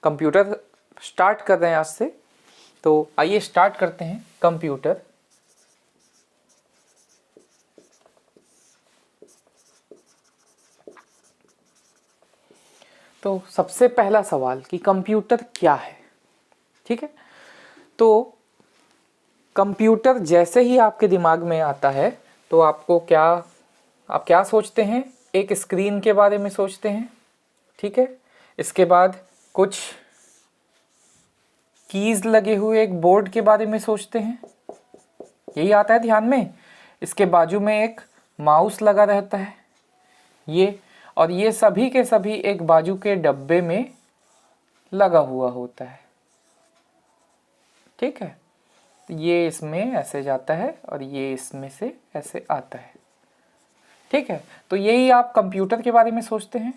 Computer start कर रहे हैं आज से। तो आइए स्टार्ट करते हैं कंप्यूटर। तो सबसे पहला सवाल कि कंप्यूटर क्या है। ठीक है, तो कंप्यूटर जैसे ही आपके दिमाग में आता है तो आप क्या सोचते हैं? एक स्क्रीन के बारे में सोचते हैं। ठीक है, इसके बाद कुछ कीज लगे हुए एक बोर्ड के बारे में सोचते हैं, यही आता है ध्यान में। इसके बाजू में एक माउस लगा रहता है, ये सभी के सभी एक बाजू के डब्बे में लगा हुआ होता है। ठीक है, ये इसमें ऐसे जाता है और ये इसमें से ऐसे आता है। ठीक है, तो यही आप कंप्यूटर के बारे में सोचते हैं।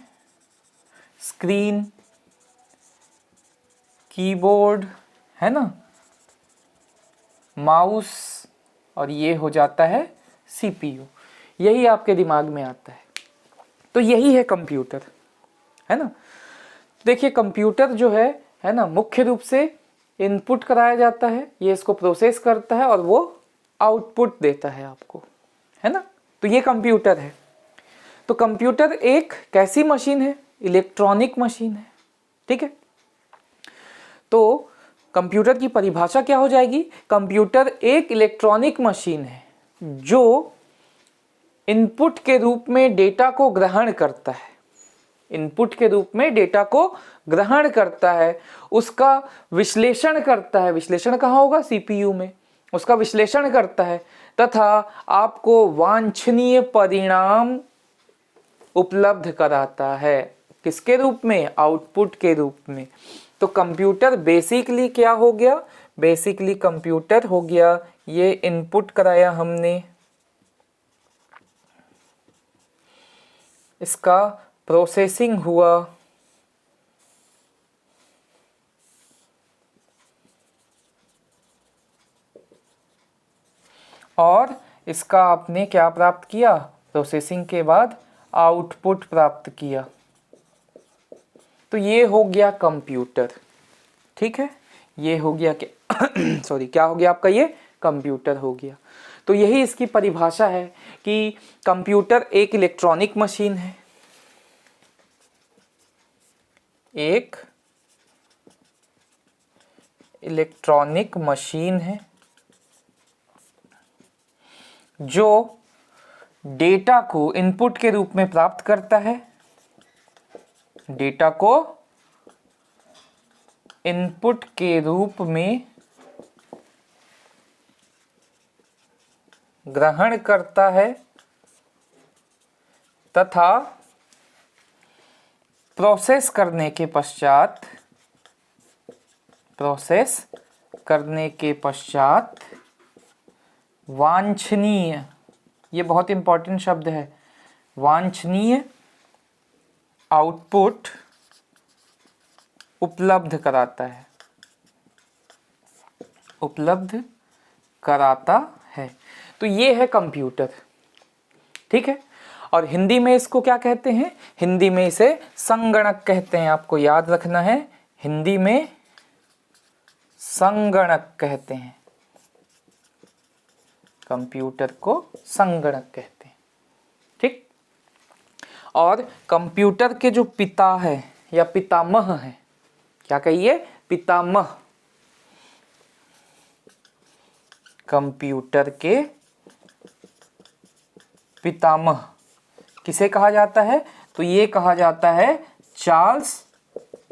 स्क्रीन, कीबोर्ड, है ना, माउस, और ये हो जाता है सीपीयू। यही आपके दिमाग में आता है, तो यही है कंप्यूटर, है ना। देखिए कंप्यूटर जो है ना, मुख्य रूप से इनपुट कराया जाता है, ये इसको प्रोसेस करता है और वो आउटपुट देता है आपको, है ना। तो ये कंप्यूटर है। तो कंप्यूटर एक कैसी मशीन है? इलेक्ट्रॉनिक मशीन है। ठीक है, तो कंप्यूटर की परिभाषा क्या हो जाएगी? कंप्यूटर एक इलेक्ट्रॉनिक मशीन है जो इनपुट के रूप में डेटा को ग्रहण करता है। इनपुट के रूप में डेटा को ग्रहण करता है, उसका विश्लेषण करता है। विश्लेषण कहाँ होगा? सीपीयू में। उसका विश्लेषण करता है तथा आपको वांछनीय परिणाम उपलब्ध कराता है। किसके रूप में? आउटपुट के रूप में। तो कंप्यूटर बेसिकली क्या हो गया? बेसिकली कंप्यूटर हो गया, ये इनपुट कराया हमने, इसका प्रोसेसिंग हुआ, और इसका आपने क्या प्राप्त किया? प्रोसेसिंग के बाद आउटपुट प्राप्त किया। तो ये हो गया कंप्यूटर। ठीक है, ये हो गया क्या सॉरी, क्या हो गया आपका? ये कंप्यूटर हो गया। तो यही इसकी परिभाषा है कि कंप्यूटर एक इलेक्ट्रॉनिक मशीन है, एक इलेक्ट्रॉनिक मशीन है जो डेटा को इनपुट के रूप में प्राप्त करता है, डेटा को इनपुट के रूप में ग्रहण करता है तथा प्रोसेस करने के पश्चात वांछनीय, ये बहुत इंपॉर्टेंट शब्द है, वांछनीय आउटपुट उपलब्ध कराता है, उपलब्ध कराता है। तो ये है कंप्यूटर। ठीक है, और हिंदी में इसको क्या कहते हैं? हिंदी में इसे संगणक कहते हैं। आपको याद रखना है, हिंदी में संगणक कहते हैं, कंप्यूटर को संगणक कहते हैं। ठीक, और कंप्यूटर के जो पिता है या पितामह है, क्या कहिए? पितामह। कंप्यूटर के पितामह किसे कहा जाता है? तो ये कहा जाता है चार्ल्स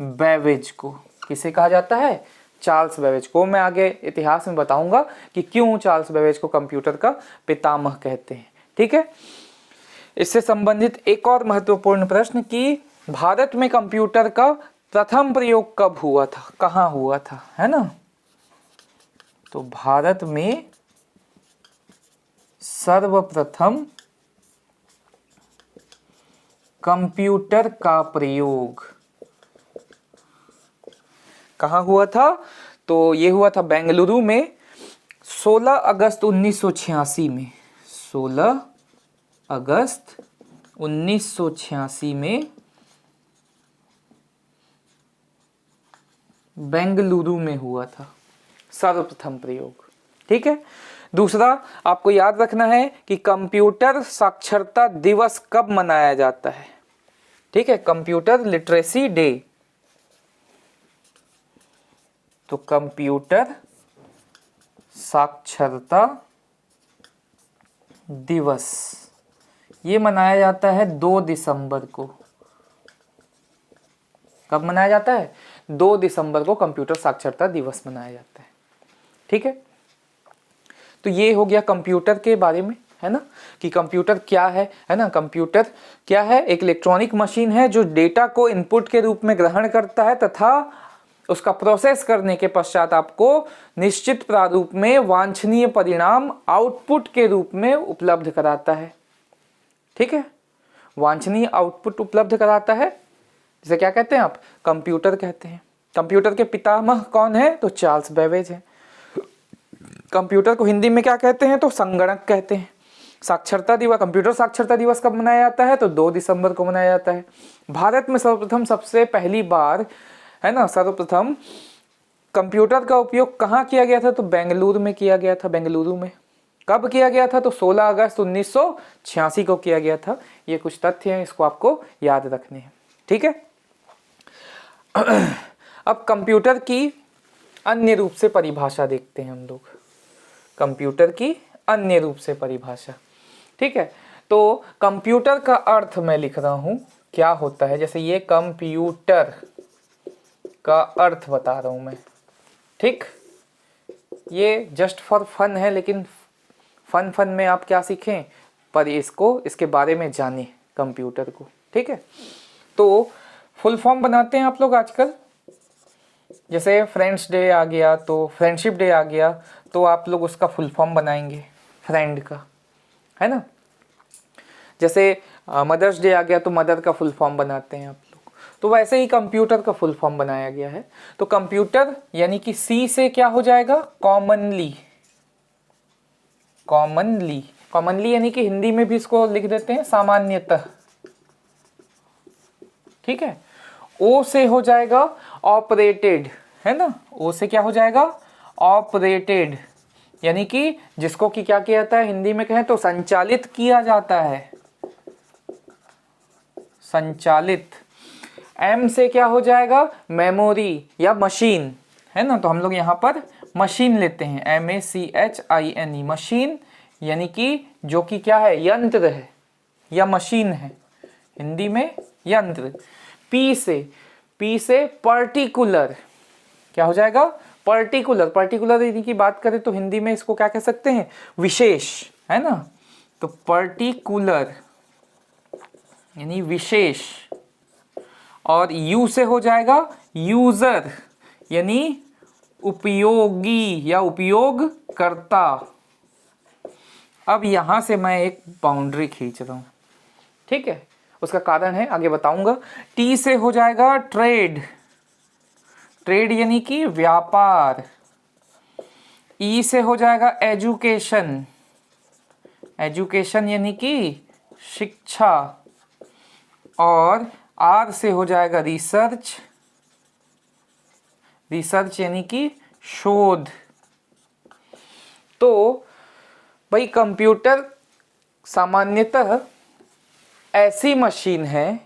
बेबेज को। किसे कहा जाता है? चार्ल्स बेबेज को। मैं आगे इतिहास में बताऊंगा कि क्यों चार्ल्स बेबेज को कंप्यूटर का पितामह कहते हैं। ठीक है, इससे संबंधित एक और महत्वपूर्ण प्रश्न कि भारत में कंप्यूटर का प्रथम प्रयोग कब हुआ था, कहाँ हुआ था, है ना। तो भारत में सर्वप्रथम कंप्यूटर का प्रयोग कहाँ हुआ था? तो ये हुआ था बेंगलुरु में 16 अगस्त 1986 में। 16 अगस्त 1986 में बेंगलुरु में हुआ था सर्वप्रथम प्रयोग। ठीक है। दूसरा आपको याद रखना है कि कंप्यूटर साक्षरता दिवस कब मनाया जाता है। ठीक है, कंप्यूटर लिटरेसी डे। तो कंप्यूटर साक्षरता दिवस ये मनाया जाता है 2 दिसंबर को। कब मनाया जाता है? 2 दिसंबर को कंप्यूटर साक्षरता दिवस मनाया जाता है। ठीक है, तो ये हो गया कंप्यूटर के बारे में, है ना, कि कंप्यूटर क्या है ना। कंप्यूटर क्या है? एक इलेक्ट्रॉनिक मशीन है जो डेटा को इनपुट के रूप में ग्रहण करता है तथा उसका प्रोसेस करने के पश्चात आपको निश्चित प्रारूप में वांछनीय परिणाम आउटपुट के रूप में उपलब्ध कराता है। ठीक है, वांछनीय आउटपुट उपलब्ध कराता है, जिसे क्या कहते हैं आप? कंप्यूटर कहते हैं। कंप्यूटर के पितामह कौन है? तो चार्ल्स बेबेज है। कंप्यूटर को हिंदी में क्या कहते हैं? तो संगणक कहते हैं। साक्षरता दिवस, कंप्यूटर साक्षरता दिवस कब मनाया जाता है? तो 2 दिसंबर को मनाया जाता है। भारत में सर्वप्रथम सबसे पहली बार, है ना, सर्वप्रथम कंप्यूटर का उपयोग कहाँ किया गया था? तो बेंगलुरु में किया गया था। बेंगलुरु में कब किया गया था? तो 16 अगस्त 1986 को किया गया था। ये कुछ तथ्य हैं, इसको आपको याद रखने हैं। ठीक है। अब कंप्यूटर की अन्य रूप से परिभाषा देखते हैं हम लोग। कंप्यूटर की अन्य रूप से परिभाषा। ठीक है, तो कंप्यूटर का अर्थ मैं लिख रहा हूं क्या होता है। जैसे ये कंप्यूटर का अर्थ बता रहा हूं मैं। ठीक, ये जस्ट फॉर फन है, लेकिन फन में आप क्या सीखें, पर इसके बारे में जानें कंप्यूटर को। ठीक है, तो फुल फॉर्म बनाते हैं आप लोग आजकल। जैसे फ्रेंड्स डे आ गया तो फ्रेंडशिप डे आ गया, तो आप लोग उसका फुल फॉर्म बनाएंगे फ्रेंड का, है ना। जैसे मदर्स डे आ गया तो मदर का फुल फॉर्म बनाते हैं आप लोग। तो वैसे ही कंप्यूटर का फुल फॉर्म बनाया गया है। तो कंप्यूटर यानी कि सी से क्या हो जाएगा? कॉमनली। कॉमनली, कॉमनली यानी कि हिंदी में भी इसको लिख देते हैं सामान्यतः। ठीक है, ओ से हो जाएगा ऑपरेटेड, है ना। ओ से क्या हो जाएगा? ऑपरेटेड, यानी कि जिसको कि क्या किया जाता है, हिंदी में कहें तो संचालित किया जाता है। संचालित। एम से क्या हो जाएगा? मेमोरी या मशीन, है ना। तो हम लोग यहाँ पर मशीन लेते हैं, MACHINE, मशीन, यानी कि जो कि क्या है? यंत्र है या मशीन है, हिंदी में यंत्र। पी से पर्टिकुलर, क्या हो जाएगा? पर्टिकुलर। पर्टिकुलर यदि की बात करें तो हिंदी में इसको क्या कह सकते हैं? विशेष, है ना। तो पर्टिकुलर यानी विशेष। और यू से हो जाएगा यूजर, यानी उपयोगी या उपयोगकर्ता। अब यहां से मैं एक बाउंड्री खींच रहा हूं। ठीक है, उसका कारण है, आगे बताऊंगा। टी से हो जाएगा ट्रेड। ट्रेड यानी कि व्यापार। ई से हो जाएगा एजुकेशन। एजुकेशन यानी कि शिक्षा। और आर से हो जाएगा रिसर्च। रिसर्च यानी कि शोध। तो भाई कंप्यूटर सामान्यतः ऐसी मशीन है,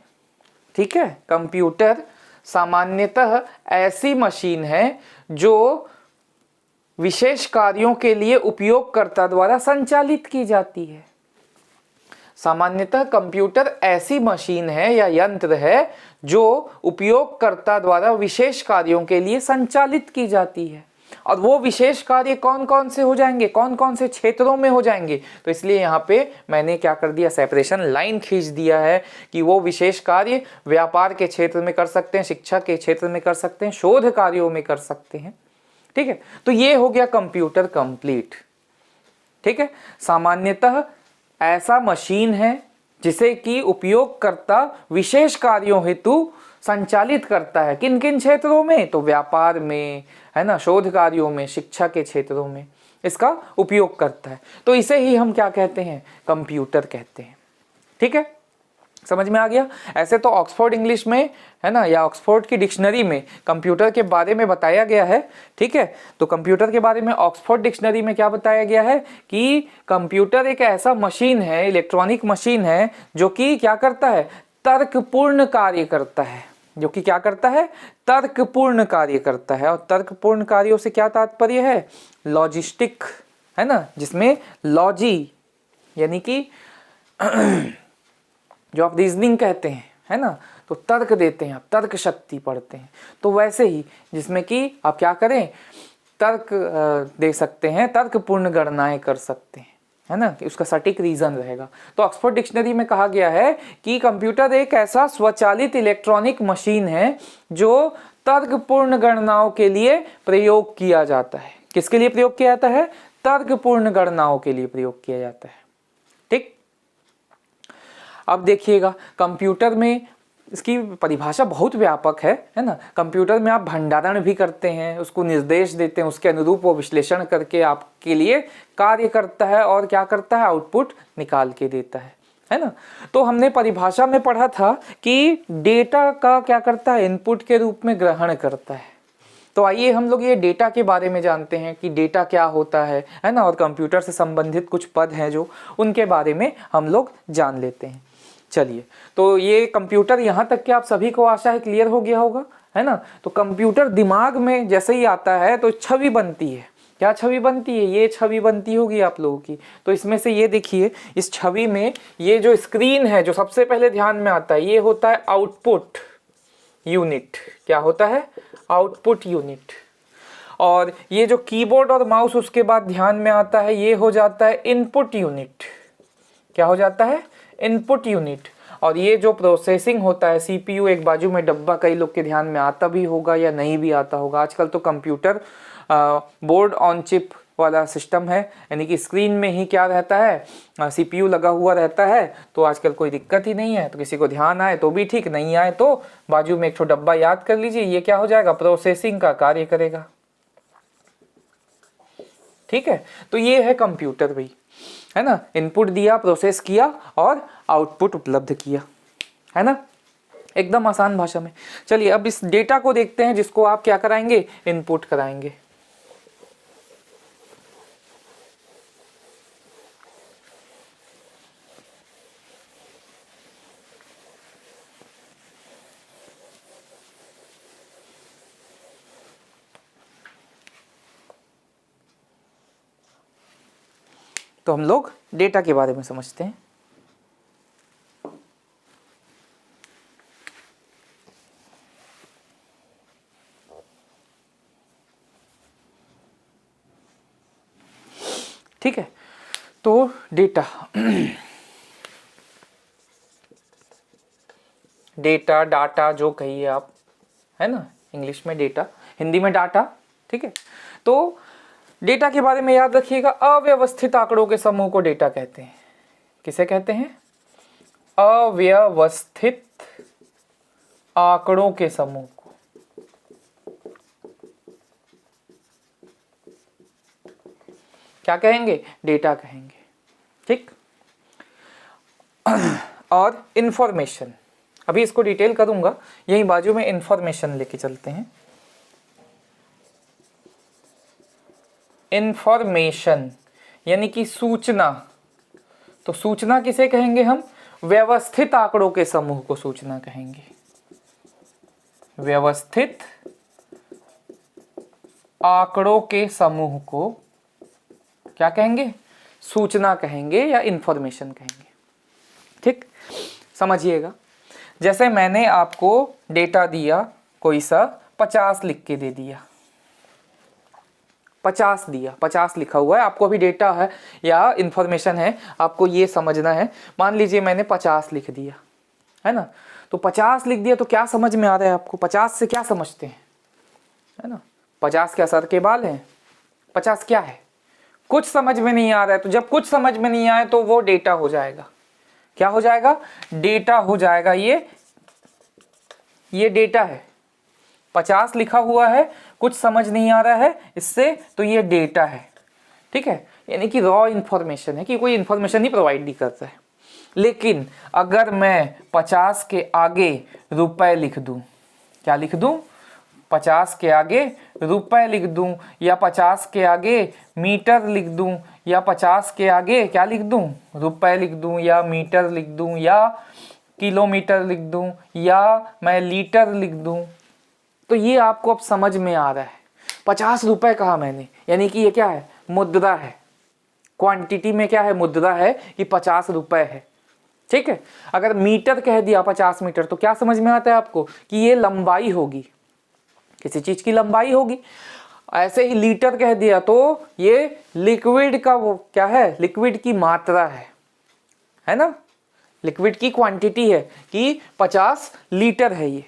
ठीक है, कंप्यूटर सामान्यतः ऐसी मशीन है जो विशेष कार्यों के लिए उपयोगकर्ता द्वारा संचालित की जाती है। सामान्यतः कंप्यूटर ऐसी मशीन है या यंत्र है जो उपयोगकर्ता द्वारा विशेष कार्यों के लिए संचालित की जाती है। और वो विशेष कार्य कौन कौन से हो जाएंगे, कौन कौन से क्षेत्रों में हो जाएंगे, तो इसलिए यहाँ पे मैंने क्या कर दिया, सेपरेशन लाइन खींच दिया है कि वो विशेष कार्य व्यापार के क्षेत्र में कर सकते हैं, शिक्षा के क्षेत्र में कर सकते हैं, शोध कार्यों में कर सकते हैं। ठीक है, तो ये हो गया कंप्यूटर कंप्लीट। ठीक है, सामान्यतः ऐसा मशीन है जिसे कि उपयोगकर्ता विशेष कार्यों हेतु संचालित करता है। किन किन क्षेत्रों में, तो व्यापार में, है ना, शोध कार्यों में, शिक्षा के क्षेत्रों में इसका उपयोग करता है। तो इसे ही हम क्या कहते हैं, कंप्यूटर कहते हैं। ठीक है, समझ में आ गया। ऐसे तो ऑक्सफोर्ड इंग्लिश में है ना, या ऑक्सफोर्ड की डिक्शनरी में कंप्यूटर के बारे में बताया गया है। ठीक है, तो कंप्यूटर के बारे में ऑक्सफोर्ड डिक्शनरी में क्या बताया गया है कि कंप्यूटर एक ऐसा मशीन है, इलेक्ट्रॉनिक मशीन है, जो कि क्या करता है, तर्कपूर्ण कार्य करता है। जो कि क्या करता है, तर्कपूर्ण कार्य करता है। और तर्कपूर्ण कार्यों से क्या तात्पर्य है, लॉजिस्टिक, है ना, जिसमें लॉजी यानी कि जो आप रीजनिंग कहते हैं, है ना, तो तर्क देते हैं, आप तर्क शक्ति पढ़ते हैं। तो वैसे ही जिसमें कि आप क्या करें, तर्क दे सकते हैं, तर्कपूर्ण गणनाएं कर सकते हैं, है ना, कि उसका सटीक रीजन रहेगा। तो ऑक्सफोर्ड डिक्शनरी में कहा गया है कि कंप्यूटर एक ऐसा स्वचालित इलेक्ट्रॉनिक मशीन है जो तर्कपूर्ण गणनाओं के लिए प्रयोग किया जाता है। किसके लिए प्रयोग किया जाता है, तर्कपूर्ण गणनाओं के लिए प्रयोग किया जाता है। ठीक, अब देखिएगा कंप्यूटर में इसकी परिभाषा बहुत व्यापक है ना। कंप्यूटर में आप भंडारण भी करते हैं, उसको निर्देश देते हैं, उसके अनुरूप वो विश्लेषण करके आपके लिए कार्य करता है और क्या करता है, आउटपुट निकाल के देता है ना। तो हमने परिभाषा में पढ़ा था कि डेटा का क्या करता है, इनपुट के रूप में ग्रहण करता है। तो आइए हम लोग ये डेटा के बारे में जानते हैं कि डेटा क्या होता है ना, और कंप्यूटर से संबंधित कुछ पद हैं जो, उनके बारे में हम लोग जान लेते हैं। चलिए, तो ये कंप्यूटर यहाँ तक कि आप सभी को आशा है क्लियर हो गया होगा, है ना। तो कंप्यूटर दिमाग में जैसे ही आता है तो छवि बनती है। क्या छवि बनती है, ये छवि बनती होगी आप लोगों की। तो इसमें से ये देखिए, इस छवि में ये जो स्क्रीन है, जो सबसे पहले ध्यान में आता है, ये होता है आउटपुट यूनिट। क्या होता है, आउटपुट यूनिट। और ये जो कीबोर्ड और माउस उसके बाद ध्यान में आता है, ये हो जाता है इनपुट यूनिट। क्या हो जाता है, इनपुट यूनिट। और ये जो प्रोसेसिंग होता है, सीपीयू एक बाजू में डब्बा, कई लोग के ध्यान में आता भी होगा या नहीं भी आता होगा। आजकल तो कंप्यूटर बोर्ड ऑन चिप वाला सिस्टम है, यानी कि स्क्रीन में ही क्या रहता है, सीपीयू लगा हुआ रहता है। तो आजकल कोई दिक्कत ही नहीं है। तो किसी को ध्यान आए तो भी ठीक, नहीं आए तो बाजू में एक छोटा डब्बा याद कर लीजिए, ये क्या हो जाएगा, प्रोसेसिंग का कार्य करेगा। ठीक है, तो ये है कंप्यूटर भाई, है ना। इनपुट दिया, प्रोसेस किया और आउटपुट उपलब्ध किया, है ना, एकदम आसान भाषा में। चलिए अब इस डेटा को देखते हैं, जिसको आप क्या कराएंगे, इनपुट कराएंगे। तो हम लोग डेटा के बारे में समझते हैं। ठीक है, तो डेटा डेटा, डाटा जो कहिए आप, है ना, इंग्लिश में डेटा, हिंदी में डाटा। ठीक है, तो डेटा के बारे में याद रखिएगा, अव्यवस्थित आंकड़ों के समूह को डेटा कहते हैं। किसे कहते हैं, अव्यवस्थित आंकड़ों के समूह को। क्या कहेंगे, डेटा कहेंगे। ठीक, और इंफॉर्मेशन, अभी इसको डिटेल करूंगा, यही बाजू में इंफॉर्मेशन लेके चलते हैं। इंफॉर्मेशन यानी कि सूचना। तो सूचना किसे कहेंगे हम, व्यवस्थित आंकड़ों के समूह को सूचना कहेंगे। व्यवस्थित आंकड़ों के समूह को क्या कहेंगे, सूचना कहेंगे या इंफॉर्मेशन कहेंगे। ठीक, समझिएगा, जैसे मैंने आपको डेटा दिया, कोई सा 50 लिख के दे दिया, 50 दिया, 50 लिखा हुआ है, आपको अभी डेटा है या इंफॉर्मेशन है, आपको ये समझना है। मान लीजिए मैंने 50 लिख दिया, है ना। तो 50 लिख दिया तो क्या समझ में आ रहा है आपको, 50 से क्या समझते हैं, है ना, 50 क्या सर के बाल हैं, 50 क्या है, कुछ समझ में नहीं आ रहा है। तो जब कुछ समझ में नहीं आए तो वो डेटा हो जाएगा। क्या हो जाएगा, डेटा हो जाएगा। ये डेटा है, 50 लिखा हुआ है, कुछ समझ नहीं आ रहा है इससे, तो ये डेटा है। ठीक है, यानी कि रॉ इन्फॉर्मेशन है, कि कोई इन्फॉर्मेशन ही प्रोवाइड नहीं करता है। लेकिन अगर मैं 50 के आगे रुपए लिख दूं, क्या लिख दूं, 50 के आगे रुपए लिख दूं, या 50 के आगे मीटर लिख दूं, या 50 के आगे क्या लिख दूं, रुपए लिख दूं, या मीटर लिख दूं, या किलोमीटर लिख दूं, या मैं लीटर लिख दूं, तो ये आपको अब समझ में आ रहा है। 50 रुपए कहा मैंने, यानी कि ये क्या है, मुद्रा है, क्वांटिटी में क्या है, मुद्रा है कि 50 रुपए है। ठीक है, अगर मीटर कह दिया 50 मीटर तो क्या समझ में आता है आपको कि ये लंबाई होगी, किसी चीज की लंबाई होगी। ऐसे ही लीटर कह दिया तो ये लिक्विड का वो क्या है, लिक्विड की मात्रा है ना, लिक्विड की क्वांटिटी है कि 50 लीटर है ये।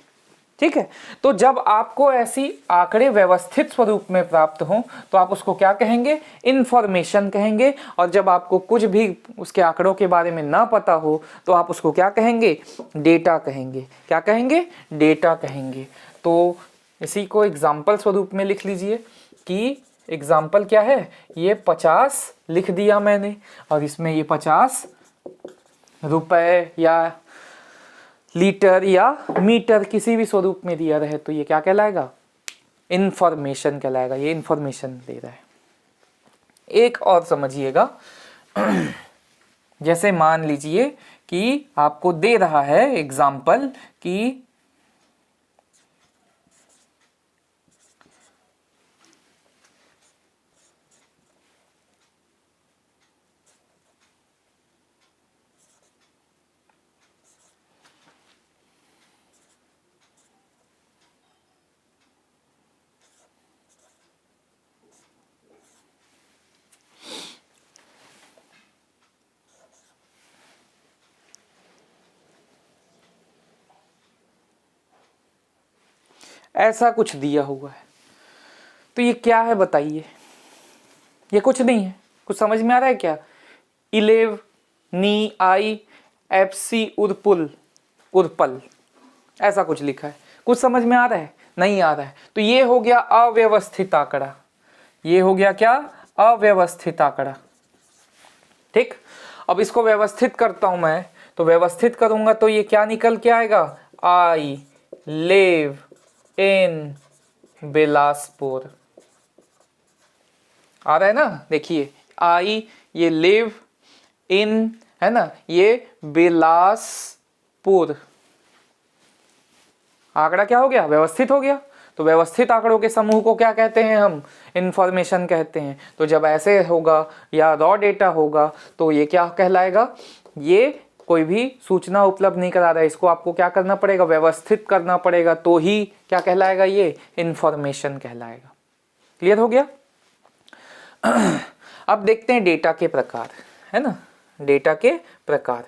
ठीक है, तो जब आपको ऐसी आंकड़े व्यवस्थित स्वरूप में प्राप्त हों तो आप उसको क्या कहेंगे, इंफॉर्मेशन कहेंगे। और जब आपको कुछ भी उसके आंकड़ों के बारे में ना पता हो तो आप उसको क्या कहेंगे, डेटा कहेंगे। क्या कहेंगे, डेटा कहेंगे। तो इसी को एग्जाम्पल स्वरूप में लिख लीजिए कि एग्जाम्पल क्या है, ये 50 लिख दिया मैंने और इसमें ये 50 रुपए या लीटर या मीटर किसी भी स्वरूप में दिया रहे तो ये क्या कहलाएगा, इंफॉर्मेशन कहलाएगा। ये इंफॉर्मेशन दे रहा है। एक और समझिएगा, जैसे मान लीजिए कि आपको दे रहा है एग्जाम्पल कि ऐसा कुछ दिया हुआ है, तो ये क्या है बताइए, ये कुछ नहीं है। कुछ समझ में आ रहा है क्या, eleven knee I F C उर्पुल उर्पल, ऐसा कुछ लिखा है। कुछ समझ में आ रहा है, नहीं आ रहा है, तो ये हो गया अव्यवस्थित आंकड़ा। ये हो गया क्या, अव्यवस्थित आंकड़ा। ठीक, अब इसको व्यवस्थित करता हूं मैं, तो व्यवस्थित करूंगा तो ये क्या निकल के आएगा, आई लिव इन बिलासपुर। आ रहा है ना, देखिए आई, ये लिव इन है ना, ये बिलासपुर। आंकड़ा क्या हो गया, व्यवस्थित हो गया। तो व्यवस्थित आंकड़ों के समूह को क्या कहते हैं हम, इंफॉर्मेशन कहते हैं। तो जब ऐसे होगा या रॉ डेटा होगा तो ये क्या कहलाएगा, ये कोई भी सूचना उपलब्ध नहीं करा रहा है, इसको आपको क्या करना पड़ेगा, व्यवस्थित करना पड़ेगा, तो ही क्या कहलाएगा, ये इंफॉर्मेशन कहलाएगा। क्लियर हो गया। अब देखते हैं डेटा के प्रकार, है ना, डेटा के प्रकार।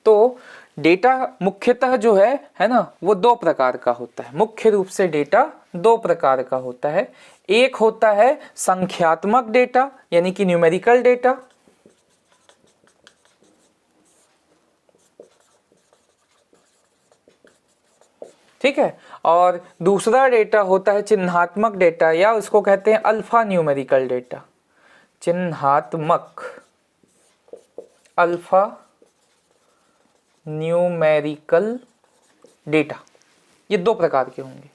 तो डेटा मुख्यतः जो है ना, वो दो प्रकार का होता है। मुख्य रूप से डेटा दो प्रकार का होता है। एक होता है संख्यात्मक डेटा, यानी कि न्यूमेरिकल डेटा, ठीक है, और दूसरा डेटा होता है चिन्हात्मक डेटा, या उसको कहते हैं अल्फा न्यूमेरिकल डेटा। चिन्हात्मक, अल्फा न्यूमेरिकल डेटा, ये दो प्रकार के होंगे।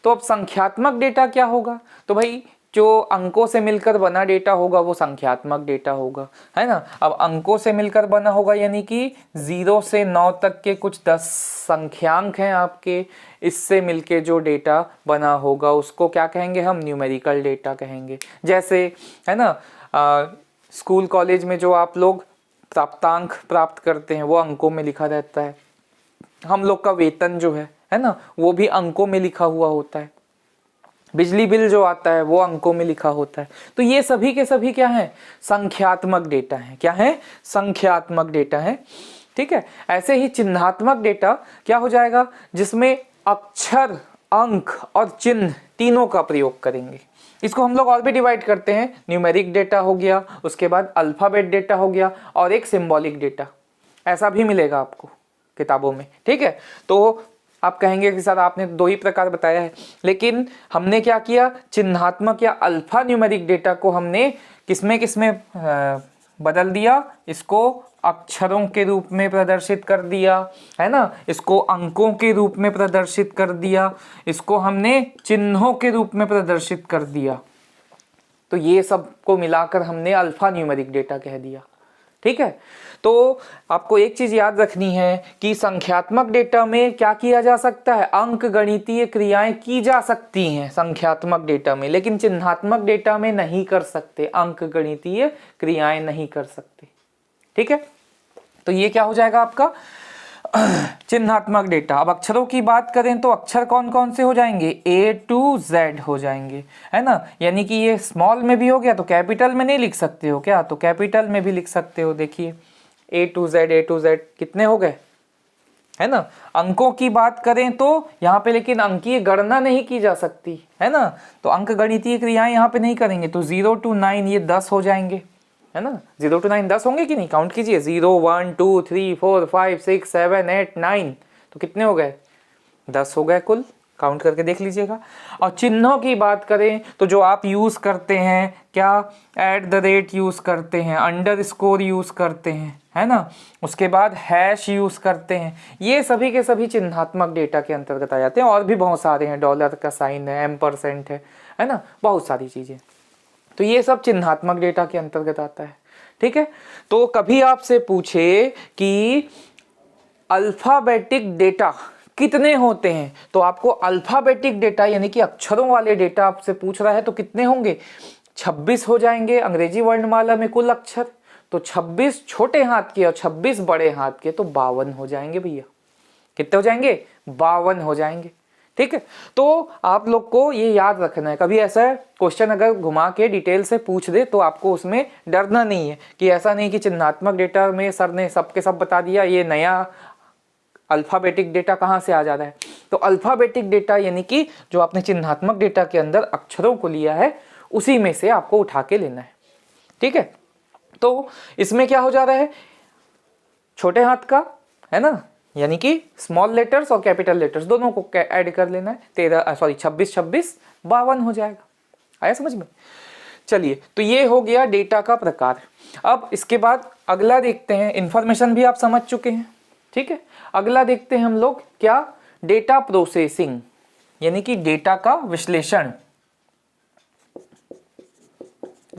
तो अब संख्यात्मक डेटा क्या होगा, तो भाई जो अंकों से मिलकर बना डेटा होगा वो संख्यात्मक डेटा होगा, है ना। अब अंकों से मिलकर बना होगा यानी कि 0 से 9 तक के कुछ 10 संख्यांक हैं आपके, इससे मिलके जो डेटा बना होगा उसको क्या कहेंगे हम, न्यूमेरिकल डेटा कहेंगे। जैसे है ना, स्कूल कॉलेज में जो आप लोग प्राप्तांक प्राप्त करते हैं वो अंकों में लिखा रहता है। हम लोग का वेतन जो है ना, वो भी अंकों में लिखा हुआ होता है। बिजली बिल जो आता है वो अंकों में लिखा होता है। तो ये सभी के सभी क्या है, संख्यात्मक डेटा है। क्या है, संख्यात्मक डेटा है। ठीक है, ऐसे ही चिन्हात्मक डेटा क्या हो जाएगा, जिसमें अक्षर, अंक और चिन्ह तीनों का प्रयोग करेंगे। इसको हम लोग और भी डिवाइड करते हैं, न्यूमेरिक डेटा हो गया, उसके बाद अल्फाबेट डेटा हो गया, और एक सिंबॉलिक डेटा, ऐसा भी मिलेगा आपको किताबों में। ठीक है, तो आप कहेंगे कि सर आपने दो ही प्रकार बताया है, लेकिन हमने क्या किया, चिन्हात्मक या अल्फा न्यूमेरिक डेटा को हमने किसमें किसमें बदल दिया, इसको अक्षरों के रूप में प्रदर्शित कर दिया, है ना, इसको अंकों के रूप में प्रदर्शित कर दिया, इसको हमने चिन्हों के रूप में प्रदर्शित कर दिया। तो ये सब को मिलाकर हमने अल्फा न्यूमेरिक डेटा कह दिया। ठीक है, तो आपको एक चीज याद रखनी है कि संख्यात्मक डेटा में क्या किया जा सकता है, अंक गणितीय क्रियाएं की जा सकती हैं संख्यात्मक डेटा में, लेकिन चिन्हात्मक डेटा में नहीं कर सकते, अंक गणितीय क्रियाएं नहीं कर सकते। ठीक है, तो ये क्या हो जाएगा आपका चिन्हात्मक डेटा। अब अक्षरों की बात करें तो अक्षर कौन कौन से हो जाएंगे, A to Z हो जाएंगे, है ना, यानी कि ये स्मॉल में भी हो गया तो कैपिटल में नहीं लिख सकते हो क्या, तो कैपिटल में भी लिख सकते हो। देखिए A to Z कितने हो गए, है ना। अंकों की बात करें तो यहाँ पे लेकिन अंकीय गणना नहीं की जा सकती, है ना, तो अंक गणितीय क्रियाएं यहाँ पे नहीं करेंगे, तो 0 to 9 ये 10 हो जाएंगे, है ना। 0 to 9 10 होंगे कि नहीं, काउंट कीजिए, 0 1 2 3 4 5 6 7 8 9, तो कितने हो गए, 10 हो गए कुल, काउंट करके देख लीजिएगा। और चिन्हों की बात करें तो जो आप यूज़ करते हैं, क्या @ यूज़ करते हैं, अंडरस्कोर यूज़ करते हैं, है ना, उसके बाद हैश यूज़ करते हैं, ये सभी के सभी चिन्हात्मक डेटा के अंतर्गत आ जाते हैं। और भी बहुत सारे हैं, डॉलर का साइन है, एम्परसेंट है ना, बहुत सारी चीज़ें, तो ये सब चिन्हात्मक डेटा के अंतर्गत आता है। ठीक है, तो कभी आपसे पूछे कि अल्फाबेटिक डेटा कितने होते हैं, तो आपको अल्फाबेटिक डेटा यानी कि अक्षरों वाले डेटा आपसे पूछ रहा है तो कितने होंगे, 26 हो जाएंगे अंग्रेजी वर्णमाला में कुल अक्षर, तो 26 छोटे हाथ के और 26 बड़े हाथ के, तो 52 हो जाएंगे भैया। कितने हो जाएंगे, 52 हो जाएंगे। ठीक है, तो आप लोग को ये याद रखना है, कभी ऐसा क्वेश्चन अगर घुमा के डिटेल से पूछ दे तो आपको उसमें डरना नहीं है, कि ऐसा नहीं कि चिन्हात्मक डेटा में सर ने सबके सब बता दिया, ये नया अल्फाबेटिक डेटा कहाँ से आ जाता है। तो अल्फाबेटिक डेटा यानी कि जो आपने चिन्हात्मक डेटा के अंदर अक्षरों को लिया है उसी में से आपको उठा के लेना है। ठीक है, तो इसमें क्या हो जा रहा है, छोटे हाथ का, है ना, यानी कि स्मॉल लेटर्स और कैपिटल लेटर्स दोनों को ऐड कर लेना है, 26 52 हो जाएगा। आया समझ में। चलिए, तो ये हो गया डेटा का प्रकार। अब इसके बाद अगला देखते हैं, इंफॉर्मेशन भी आप समझ चुके हैं। ठीक है, अगला देखते हैं हम लोग क्या, डेटा प्रोसेसिंग यानी कि डेटा का विश्लेषण।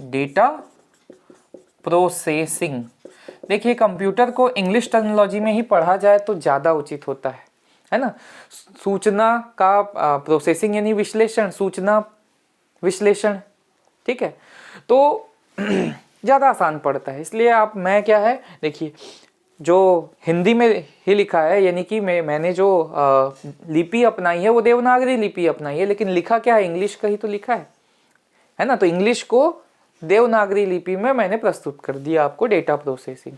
डेटा प्रोसेसिंग, देखिए कंप्यूटर को इंग्लिश टर्मिनोलॉजी में ही पढ़ा जाए तो ज़्यादा उचित होता है ना। सूचना का प्रोसेसिंग यानी विश्लेषण, सूचना विश्लेषण। ठीक है, तो ज़्यादा आसान पड़ता है, इसलिए मैं क्या है, देखिए जो हिंदी में ही लिखा है, यानी कि मैंने जो लिपि अपनाई है वो देवनागरी लिपि अपनाई है, लेकिन लिखा क्या है, इंग्लिश का ही तो लिखा है ना। तो इंग्लिश को देवनागरी लिपि में मैंने प्रस्तुत कर दिया आपको डेटा प्रोसेसिंग।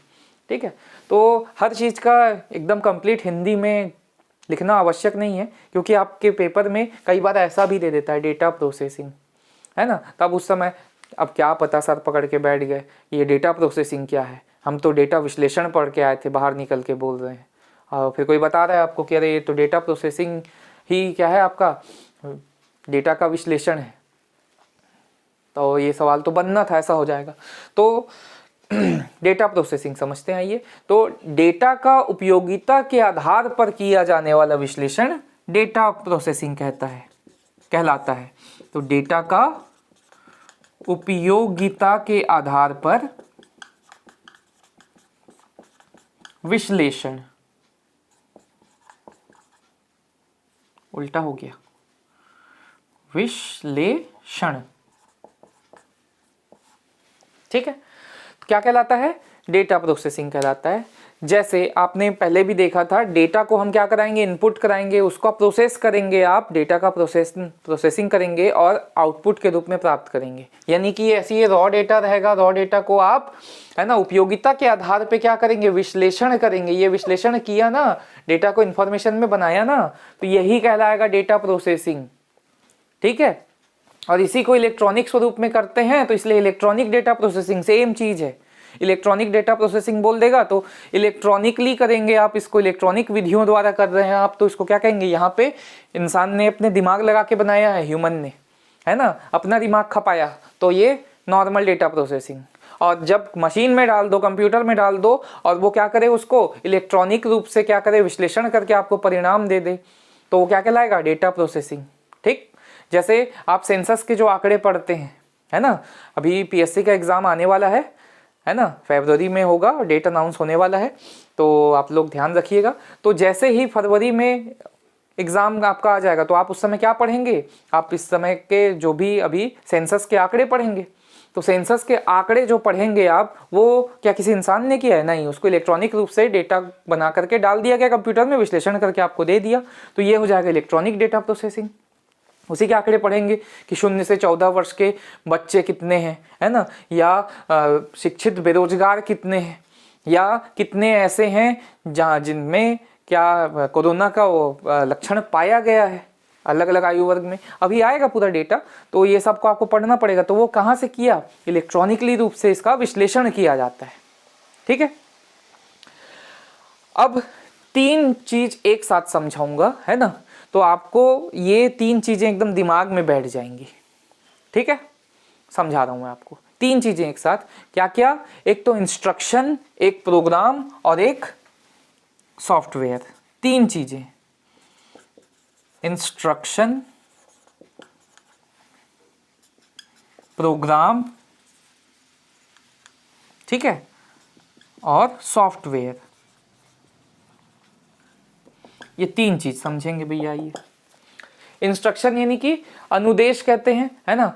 ठीक है, तो हर चीज़ का एकदम कंप्लीट हिंदी में लिखना आवश्यक नहीं है, क्योंकि आपके पेपर में कई बार ऐसा भी दे देता है डेटा प्रोसेसिंग, है ना। तब उस समय अब क्या पता सर पकड़ के बैठ गए ये डेटा प्रोसेसिंग क्या है, हम तो डेटा विश्लेषण पढ़ के आए थे, बाहर निकल के बोल रहे हैं, और फिर कोई बता रहा है आपको कि अरे ये तो डेटा प्रोसेसिंग ही क्या है, आपका डेटा का विश्लेषण है, तो ये सवाल तो बनना था, ऐसा हो जाएगा। तो डेटा प्रोसेसिंग समझते हैं। आइए, तो डेटा का उपयोगिता के आधार पर किया जाने वाला विश्लेषण डेटा प्रोसेसिंग कहलाता है। तो डेटा का उपयोगिता के आधार पर विश्लेषण, उल्टा हो गया, विश्लेषण। ठीक है, तो क्या कहलाता है, डेटा प्रोसेसिंग कहलाता है। जैसे आपने पहले भी देखा था, डेटा को हम क्या कराएंगे, इनपुट कराएंगे, उसको प्रोसेस करेंगे, आप डेटा का प्रोसेसिंग करेंगे और आउटपुट के रूप में प्राप्त करेंगे। यानी कि ऐसी ये रॉ डेटा रहेगा, रॉ डेटा को आप, है ना, उपयोगिता के आधार पे क्या करेंगे, विश्लेषण करेंगे। ये विश्लेषण किया ना, डेटा को इन्फॉर्मेशन में बनाया ना, तो यही कहलाएगा डेटा प्रोसेसिंग। ठीक है, और इसी को इलेक्ट्रॉनिक स्वरूप में करते हैं, तो इसलिए इलेक्ट्रॉनिक डेटा प्रोसेसिंग सेम चीज़ है। इलेक्ट्रॉनिक डेटा प्रोसेसिंग बोल देगा तो इलेक्ट्रॉनिकली करेंगे आप, इसको इलेक्ट्रॉनिक विधियों द्वारा कर रहे हैं आप, तो इसको क्या कहेंगे, यहाँ पे इंसान ने अपने दिमाग लगा के बनाया है, ह्यूमन ने, है ना, अपना दिमाग खपाया, तो ये नॉर्मल डेटा प्रोसेसिंग। और जब मशीन में डाल दो, कंप्यूटर में डाल दो, और वो क्या करे, उसको इलेक्ट्रॉनिक रूप से क्या करे, विश्लेषण करके आपको परिणाम दे दे, तो वो क्या कहलाएगा, डेटा प्रोसेसिंग। ठीक, जैसे आप सेंसस के जो आंकड़े पढ़ते हैं, है ना, अभी पीएससी का एग्ज़ाम आने वाला है ना, फरवरी में होगा, डेट अनाउंस होने वाला है, तो आप लोग ध्यान रखिएगा। तो जैसे ही फरवरी में एग्ज़ाम आपका आ जाएगा, तो आप उस समय क्या पढ़ेंगे, आप इस समय के जो भी अभी सेंसस के आंकड़े पढ़ेंगे। तो सेंसस के आंकड़े जो पढ़ेंगे आप, वो क्या किसी इंसान ने किया है? नहीं, उसको इलेक्ट्रॉनिक रूप से डेटा बना करके डाल दिया गया कंप्यूटर में, विश्लेषण करके आपको दे दिया, तो ये हो जाएगा इलेक्ट्रॉनिक डेटा प्रोसेसिंग। उसी के आंकड़े पढ़ेंगे कि 0 से 14 वर्ष के बच्चे कितने हैं, है ना, या शिक्षित बेरोजगार कितने हैं, या कितने ऐसे हैं जहाँ जिनमें क्या कोरोना का वो लक्षण पाया गया है, अलग अलग आयु वर्ग में। अभी आएगा पूरा डेटा, तो ये सबको आपको पढ़ना पड़ेगा। तो वो कहाँ से किया, इलेक्ट्रॉनिकली रूप से इसका विश्लेषण किया जाता है। ठीक है, अब 3 चीज एक साथ समझाऊंगा, है ना, तो आपको ये 3 चीजें एकदम दिमाग में बैठ जाएंगी। ठीक है, समझा रहा हूं मैं आपको 3 चीजें एक साथ, क्या क्या, एक तो इंस्ट्रक्शन, एक प्रोग्राम और एक सॉफ्टवेयर। 3 चीजें, इंस्ट्रक्शन, प्रोग्राम, ठीक है, और सॉफ्टवेयर। ये 3 चीज समझेंगे भैया। ये इंस्ट्रक्शन यानी कि अनुदेश कहते हैं, है ना,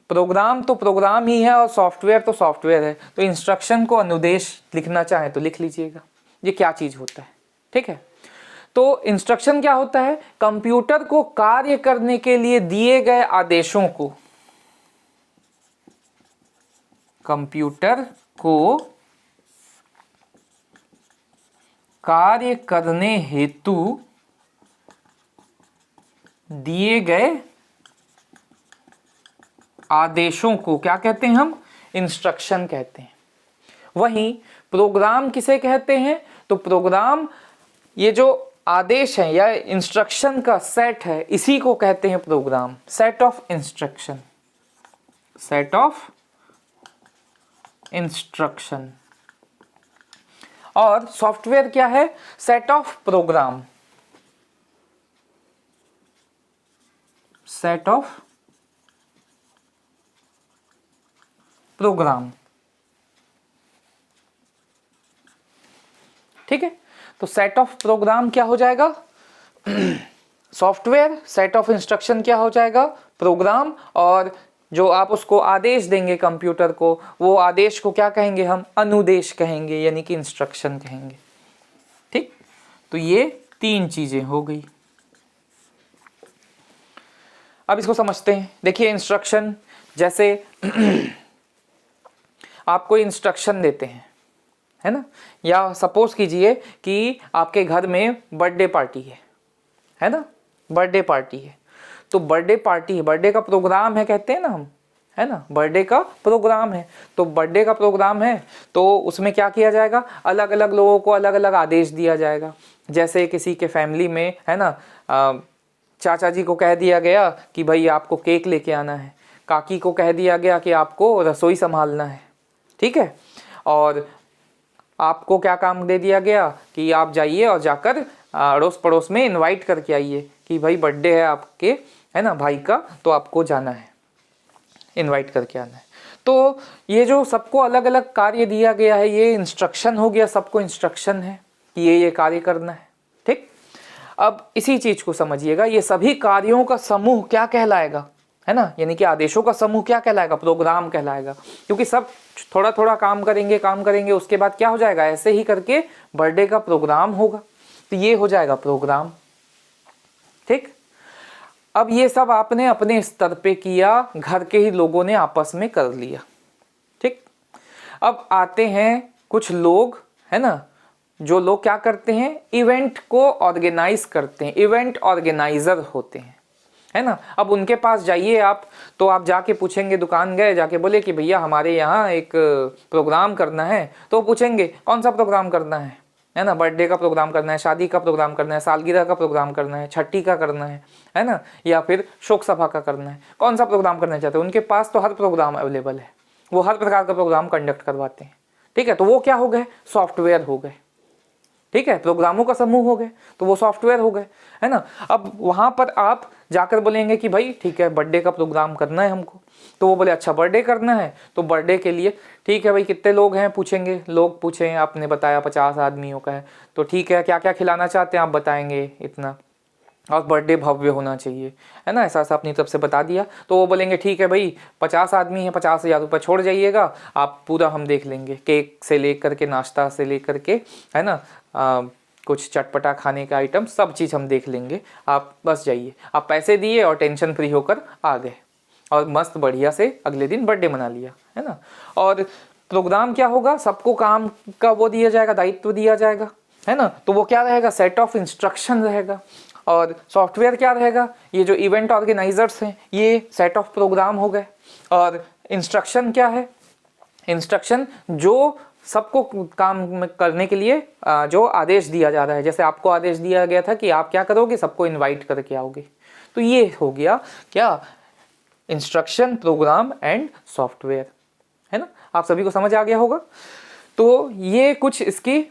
प्रोग्राम तो प्रोग्राम ही है और सॉफ्टवेयर तो सॉफ्टवेयर है। तो इंस्ट्रक्शन को अनुदेश लिखना चाहे तो लिख लीजिएगा, ये क्या चीज होता है। ठीक है, तो इंस्ट्रक्शन क्या होता है, कंप्यूटर को कार्य करने के लिए दिए गए आदेशों को, कंप्यूटर को कार्य करने हेतु दिए गए आदेशों को क्या कहते हैं हम, इंस्ट्रक्शन कहते हैं। वहीं प्रोग्राम किसे कहते हैं, तो प्रोग्राम ये जो आदेश है या इंस्ट्रक्शन का सेट है, इसी को कहते हैं program, set of instruction, set of instruction. और सॉफ्टवेयर क्या है, set of program, set of program. ठीक है, तो सेट ऑफ प्रोग्राम क्या हो जाएगा, सॉफ्टवेयर, सेट ऑफ इंस्ट्रक्शन क्या हो जाएगा, प्रोग्राम, और जो आप उसको आदेश देंगे कंप्यूटर को, वो आदेश को क्या कहेंगे हम, अनुदेश कहेंगे, यानी कि इंस्ट्रक्शन कहेंगे। ठीक, तो ये 3 चीजें हो गई। अब इसको समझते हैं। देखिए इंस्ट्रक्शन, जैसे आपको इंस्ट्रक्शन देते हैं, है ना, या सपोज कीजिए कि आपके घर में बर्थडे पार्टी है ना, बर्थडे पार्टी है, तो बर्थडे पार्टी है, बर्थडे का प्रोग्राम है कहते हैं ना हम, है ना, बर्थडे का प्रोग्राम है। तो बर्थडे का प्रोग्राम है, तो उसमें क्या किया जाएगा, अलग अलग लोगों को अलग अलग आदेश दिया जाएगा। जैसे किसी के फैमिली में, है ना, चाचा जी को कह दिया गया कि भाई आपको केक लेके आना है, काकी को कह दिया गया कि आपको रसोई संभालना है। ठीक है, और आपको क्या काम दे दिया गया कि आप जाइए और जाकर अड़ोस पड़ोस में इनवाइट करके आइए कि भाई बर्थडे है आपके, है ना, भाई का, तो आपको जाना है, इनवाइट करके आना है। तो ये जो सबको अलग अलग कार्य दिया गया है, ये इंस्ट्रक्शन हो गया, सबको इंस्ट्रक्शन है कि ये कार्य करना है। ठीक, अब इसी चीज को समझिएगा, ये सभी कार्यों का समूह क्या कहलाएगा, है ना, यानी कि आदेशों का समूह क्या कहलाएगा, प्रोग्राम कहलाएगा। क्योंकि सब थोड़ा थोड़ा काम करेंगे, उसके बाद क्या हो जाएगा, ऐसे ही करके बर्थडे का प्रोग्राम होगा, तो ये हो जाएगा प्रोग्राम। ठीक, अब ये सब आपने अपने स्तर पे किया, घर के ही लोगों ने आपस में कर लिया। ठीक, अब आते हैं कुछ लोग, है ना, जो लोग क्या करते हैं, इवेंट को ऑर्गेनाइज करते हैं, इवेंट ऑर्गेनाइजर होते हैं, है ना। अब उनके पास जाइए आप, तो आप जाके पूछेंगे, दुकान गए, जाके बोले कि भैया हमारे यहाँ एक प्रोग्राम करना है, तो पूछेंगे कौन सा प्रोग्राम करना है, है ना, बर्थडे का प्रोग्राम करना है, शादी का प्रोग्राम करना है, सालगिरह का प्रोग्राम करना है, छठी का करना है ना, या फिर शोक सभा का करना है, कौन सा प्रोग्राम करना चाहते हैं, उनके पास तो हर प्रोग्राम अवेलेबल है, वो हर प्रकार का प्रोग्राम कंडक्ट करवाते हैं। ठीक है, तो वो क्या हो गए, सॉफ्टवेयर हो गए। ठीक है, प्रोग्रामों का समूह हो गए, तो वो सॉफ्टवेयर हो गए, है ना। अब वहाँ पर आप जाकर बोलेंगे कि भाई ठीक है बर्थडे का प्रोग्राम करना है हमको, तो वो बोले अच्छा बर्थडे करना है, तो बर्थडे के लिए ठीक है भाई कितने लोग हैं पूछेंगे, लोग पूछें, आपने बताया 50 आदमियों का है, तो ठीक है क्या क्या खिलाना चाहते हैं आप बताएंगे इतना, और बर्थडे भव्य होना चाहिए, है ना, ऐसा ऐसा अपनी तरफ से बता दिया। तो वो बोलेंगे ठीक है भाई 50 आदमी हैं, 50,000 रुपये छोड़ जाइएगा, आप पूरा हम देख लेंगे, केक से लेकर के नाश्ता से लेकर के, है ना, कुछ चटपटा खाने का आइटम सब चीज़ हम देख लेंगे, आप बस जाइए। आप पैसे दिए और टेंशन फ्री होकर आ गए और मस्त बढ़िया से अगले दिन बर्थडे मना लिया, है ना। और प्रोग्राम क्या होगा, सबको काम का वो दिया जाएगा, दायित्व दिया जाएगा, है ना। तो वो क्या रहेगा, सेट ऑफ इंस्ट्रक्शन रहेगा। और सॉफ्टवेयर क्या रहेगा, ये जो इवेंट ऑर्गेनाइजर्स हैं ये सेट ऑफ प्रोग्राम हो गए। और इंस्ट्रक्शन क्या है, इंस्ट्रक्शन जो सबको काम करने के लिए जो आदेश दिया जा रहा है, जैसे आपको आदेश दिया गया था कि आप क्या करोगे, सबको इनवाइट करके आओगे, तो ये हो गया क्या, इंस्ट्रक्शन, प्रोग्राम एंड सॉफ्टवेयर, है ना। आप सभी को समझ आ गया होगा। तो ये कुछ इसकी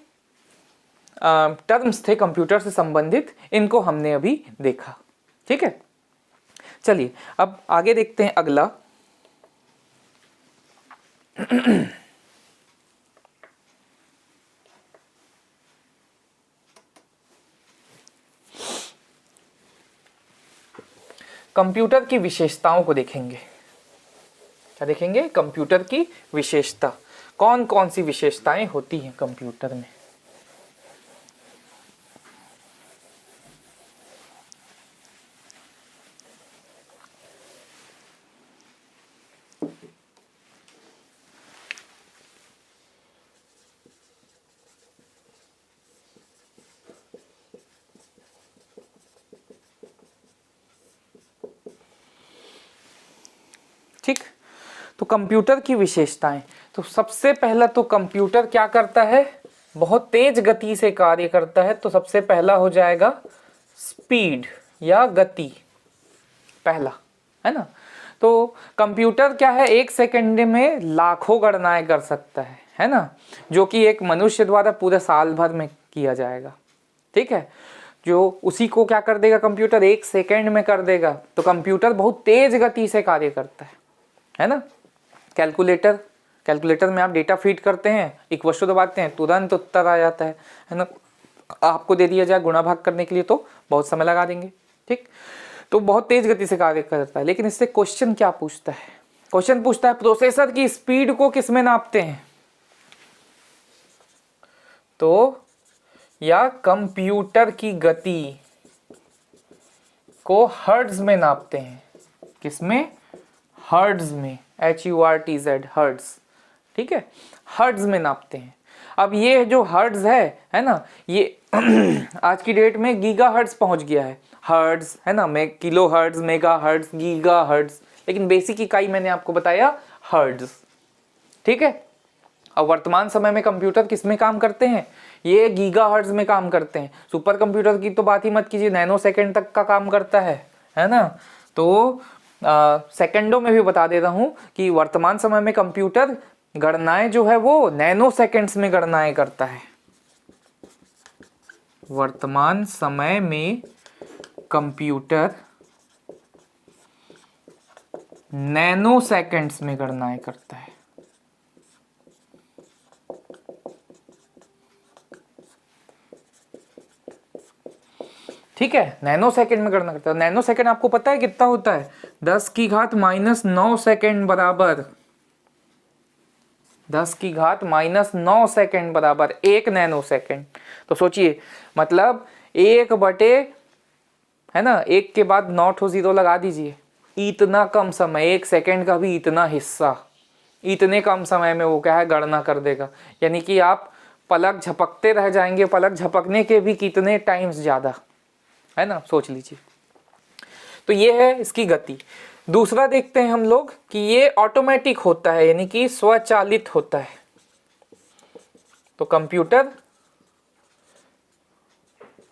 टर्म्स थे कंप्यूटर से संबंधित, इनको हमने अभी देखा। ठीक है, चलिए अब आगे देखते हैं अगला। कंप्यूटर की विशेषताओं को देखेंगे। क्या देखेंगे, कंप्यूटर की विशेषता, कौन कौन सी विशेषताएं होती हैं कंप्यूटर में। ठीक, तो कंप्यूटर की विशेषताएं, तो सबसे पहला तो कंप्यूटर क्या करता है, बहुत तेज गति से कार्य करता है। तो सबसे पहला हो जाएगा स्पीड या गति, पहला, है ना। तो कंप्यूटर क्या है, 1 सेकंड में लाखों गणनाएं कर सकता है ना, जो कि एक मनुष्य द्वारा पूरे साल भर में किया जाएगा। ठीक है, जो उसी को क्या कर देगा कंप्यूटर, 1 सेकंड में कर देगा। तो कंप्यूटर बहुत तेज गति से कार्य करता है ना। कैलकुलेटर, कैलकुलेटर में आप डेटा फीड करते हैं, इक्वल दबाते हैं, तुरंत उत्तर आ जाता है ना। आपको दे दिया जाए गुणा भाग करने के लिए तो बहुत समय लगा देंगे। ठीक, तो बहुत तेज गति से कार्य करता है। लेकिन इससे क्वेश्चन क्या पूछता है, क्वेश्चन पूछता है प्रोसेसर की स्पीड को किस में नापते हैं, तो या कंप्यूटर की गति को हर्ट्ज में नापते हैं, किसमें, हर्ट्ज में, HURTZ, हर्ट्ज। ठीक है, हर्ट्ज में नापते हैं। अब ये जो हर्ट्ज है ना, ये आज की डेट में गीगा हर्ट्ज पहुंच गया है, हर्ट्ज, है ना, मैं kilo hertz, mega hertz, giga hertz, लेकिन बेसिक इकाई मैंने आपको बताया हर्ट्ज। ठीक है, अब वर्तमान समय में कंप्यूटर किस में काम करते हैं, ये गीगा हर्ट्ज में काम करते हैं। सुपर कंप्यूटर की तो बात ही मत कीजिए, नैनो सेकंड तक का काम करता है ना। तो सेकंडों में भी बता देता हूं कि वर्तमान समय में कंप्यूटर गणनाएं जो है वो नैनो सेकंड्स में गणनाएं करता है। वर्तमान समय में कंप्यूटर नैनो सेकंड्स में गणनाएं करता है। ठीक है, नैनो सेकंड में गणना करता है। नैनो सेकंड आपको पता है कितना होता है, 10⁻⁻9 सेकंड बराबर, 10⁻⁻9 सेकंड बराबर 1 नैनो सेकंड। तो सोचिए, मतलब 1/, है ना, 1 के बाद नॉट हो 0 लगा दीजिए, इतना कम समय, 1 सेकंड का भी इतना हिस्सा, इतने कम समय में वो क्या है, गणना कर देगा। यानी कि आप पलक झपकते रह जाएंगे, पलक झपकने के भी कितने टाइम्स ज़्यादा, है ना, सोच लीजिए। तो ये है इसकी गति। दूसरा देखते हैं हम लोग कि ये ऑटोमेटिक होता है, यानी कि स्वचालित होता है। तो कंप्यूटर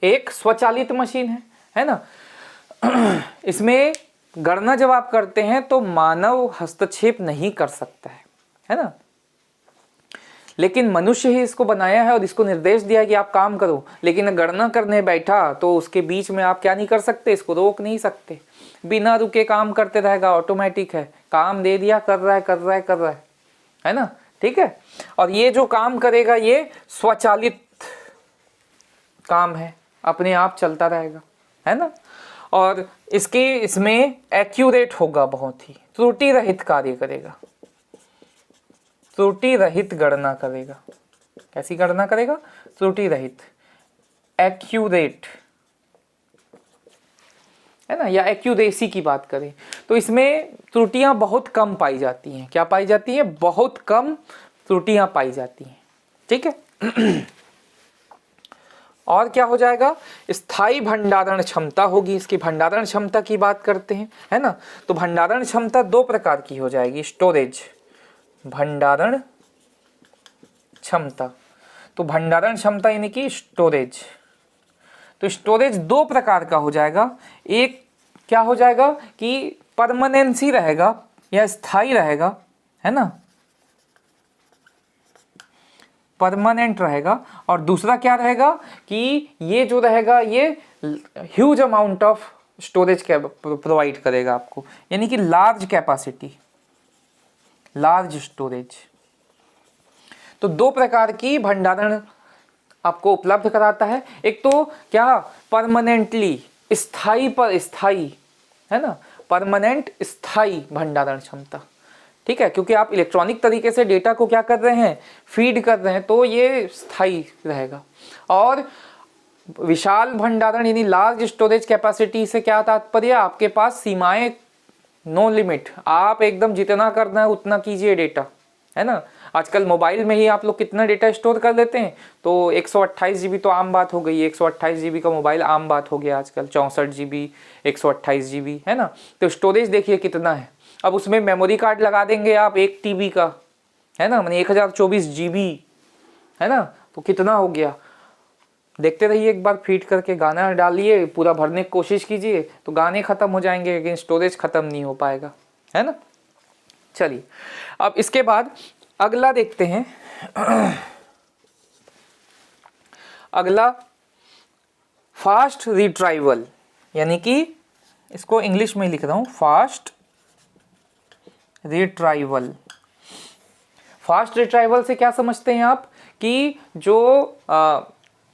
एक स्वचालित मशीन है ना। इसमें गणना जब आप करते हैं तो मानव हस्तक्षेप नहीं कर सकता है ना, लेकिन मनुष्य ही इसको बनाया है और इसको निर्देश दिया है कि आप काम करो, लेकिन गणना करने बैठा तो उसके बीच में आप क्या नहीं कर सकते, इसको रोक नहीं सकते, बिना रुके काम करते रहेगा, ऑटोमेटिक है, काम दे दिया कर रहा है कर रहा है कर रहा है ना, ठीक है। और ये जो काम करेगा ये स्वचालित काम है, अपने आप चलता रहेगा, है ना। और इसमें एक्यूरेट होगा, बहुत ही त्रुटि रहित कार्य करेगा, त्रुटि रहित गणना करेगा। कैसी गणना करेगा? त्रुटि रहित, एक्यूरेट, है ना, या एक्यूरेसी की बात करें तो इसमें त्रुटियां बहुत कम पाई जाती हैं। क्या पाई जाती है? बहुत कम त्रुटियां पाई जाती हैं, ठीक है। और क्या हो जाएगा? स्थायी भंडारण क्षमता होगी। इसकी भंडारण क्षमता की बात करते हैं, है ना। तो भंडारण क्षमता दो प्रकार की हो जाएगी, स्टोरेज, भंडारण क्षमता। तो भंडारण क्षमता यानी कि स्टोरेज, तो स्टोरेज दो प्रकार का हो जाएगा। एक क्या हो जाएगा कि परमानेंसी रहेगा या स्थायी रहेगा, है ना, परमानेंट रहेगा। और दूसरा क्या रहेगा कि ये जो रहेगा ये huge amount of storage provide करेगा आपको, यानी कि लार्ज कैपेसिटी, लार्ज स्टोरेज। तो दो प्रकार की भंडारण आपको उपलब्ध कराता है। एक तो क्या, परमानेंटली, स्थायी पर स्थायी, है ना, परमानेंट स्थायी भंडारण क्षमता, ठीक है, क्योंकि आप इलेक्ट्रॉनिक तरीके से डेटा को क्या कर रहे हैं, फीड कर रहे हैं, तो ये स्थायी रहेगा। और विशाल भंडारण यानी लार्ज स्टोरेज कैपेसिटी से क्या तात्पर्य? आपके पास सीमाएं, नो लिमिट, आप एकदम जितना करना है उतना कीजिए डेटा, है ना। आजकल मोबाइल में ही आप लोग कितना डेटा स्टोर कर लेते हैं, तो 128 GB तो आम बात हो गई है, 128 GB का मोबाइल आम बात हो गया आजकल, 64 GB, 128 GB, है ना। तो स्टोरेज देखिए कितना है। अब उसमें मेमोरी कार्ड लगा देंगे आप 1 TB का, है ना, मैंने 1024 GB, है ना, तो कितना हो गया। देखते रहिए, एक बार फीड करके गाना डालिए, पूरा भरने की कोशिश कीजिए, तो गाने खत्म हो जाएंगे लेकिन स्टोरेज खत्म नहीं हो पाएगा, है ना। चलिए अब इसके बाद अगला देखते हैं। अगला फास्ट रिट्राइवल, यानी कि इसको इंग्लिश में लिख रहा हूं, फास्ट रिट्राइवल। फास्ट रिट्राइवल से क्या समझते हैं आप कि जो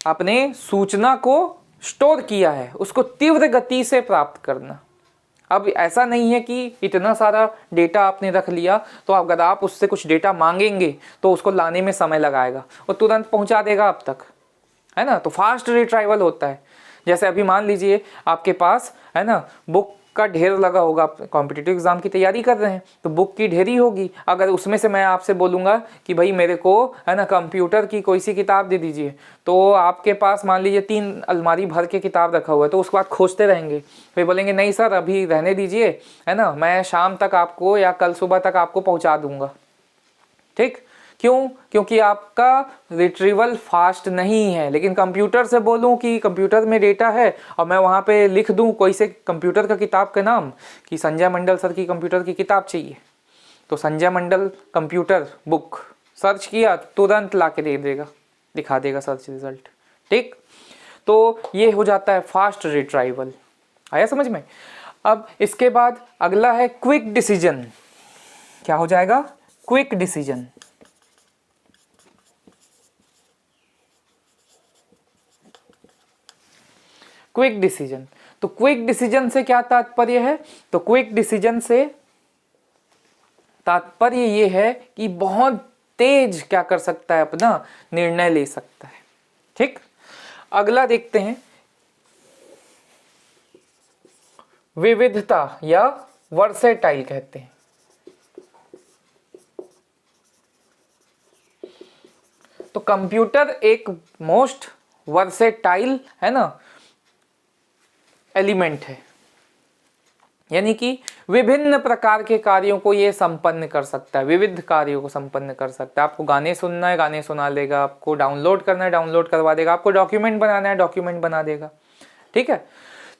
आपने सूचना को स्टोर किया है उसको तीव्र गति से प्राप्त करना। अब ऐसा नहीं है कि इतना सारा डेटा आपने रख लिया तो अगर आप उससे कुछ डेटा मांगेंगे तो उसको लाने में समय लगाएगा, वो तुरंत पहुंचा देगा आप तक, है ना। तो फास्ट रिट्राइवल होता है। जैसे अभी मान लीजिए आपके पास, है ना, बुक का ढेर लगा होगा, आप कॉम्पिटिटिव एग्जाम की तैयारी कर रहे हैं तो बुक की ढेरी होगी। अगर उसमें से मैं आपसे बोलूँगा कि भाई मेरे को, है ना, कंप्यूटर की कोई सी किताब दे दीजिए, तो आपके पास मान लीजिए 3 अलमारी भर के किताब रखा हुआ है, तो उसके बाद खोजते रहेंगे, फिर बोलेंगे नहीं सर अभी रहने दीजिए, है ना, मैं शाम तक आपको या कल सुबह तक आपको पहुँचा दूँगा, ठीक। क्यों? क्योंकि आपका रिट्रीवल फास्ट नहीं है। लेकिन कंप्यूटर से बोलूं कि कंप्यूटर में डेटा है और मैं वहाँ पे लिख दूं कोई से कंप्यूटर का किताब का नाम कि संजय मंडल सर की कंप्यूटर की किताब चाहिए, तो संजय मंडल कंप्यूटर बुक सर्च किया, तुरंत ला के दे देगा, दिखा देगा सर्च रिजल्ट, ठीक। तो ये हो जाता है फास्ट रिट्राइवल। आया समझ में? अब इसके बाद अगला है क्विक डिसीजन। क्या हो जाएगा? Quick decision. क्विक डिसीजन, तो क्विक डिसीजन से क्या तात्पर्य है? तो क्विक डिसीजन से तात्पर्य ये है कि बहुत तेज क्या कर सकता है, अपना निर्णय ले सकता है, ठीक। अगला देखते हैं विविधता या वर्सेटाइल कहते हैं। तो कंप्यूटर एक मोस्ट वर्सेटाइल, है ना, एलिमेंट है। यानी कि विभिन्न प्रकार के कार्यों को ये संपन्न कर सकता है, विविध कार्यों को संपन्न कर सकता है। आपको गाने सुनना है, गाने सुना लेगा, आपको डाउनलोड करना है, डाउनलोड करवा देगा, आपको डॉक्यूमेंट बनाना है, डॉक्यूमेंट बना देगा। ठीक है,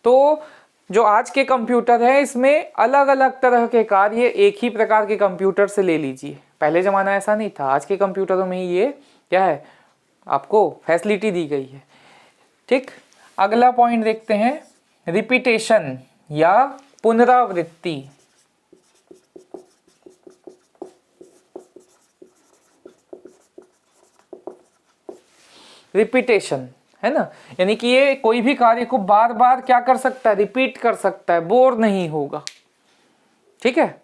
तो जो आज के कंप्यूटर है इसमें अलग अलग तरह के कार्य एक ही प्रकार के कंप्यूटर से ले लीजिए। पहले ज़माना ऐसा नहीं था, आज के कंप्यूटरों में ये क्या है, आपको फैसिलिटी दी गई है। ठीक, अगला पॉइंट देखते हैं, रिपीटेशन या पुनरावृत्ति। रिपीटेशन है ना, यानी कि ये कोई भी कार्य को बार बार क्या कर सकता है, रिपीट कर सकता है, बोर नहीं होगा। ठीक है,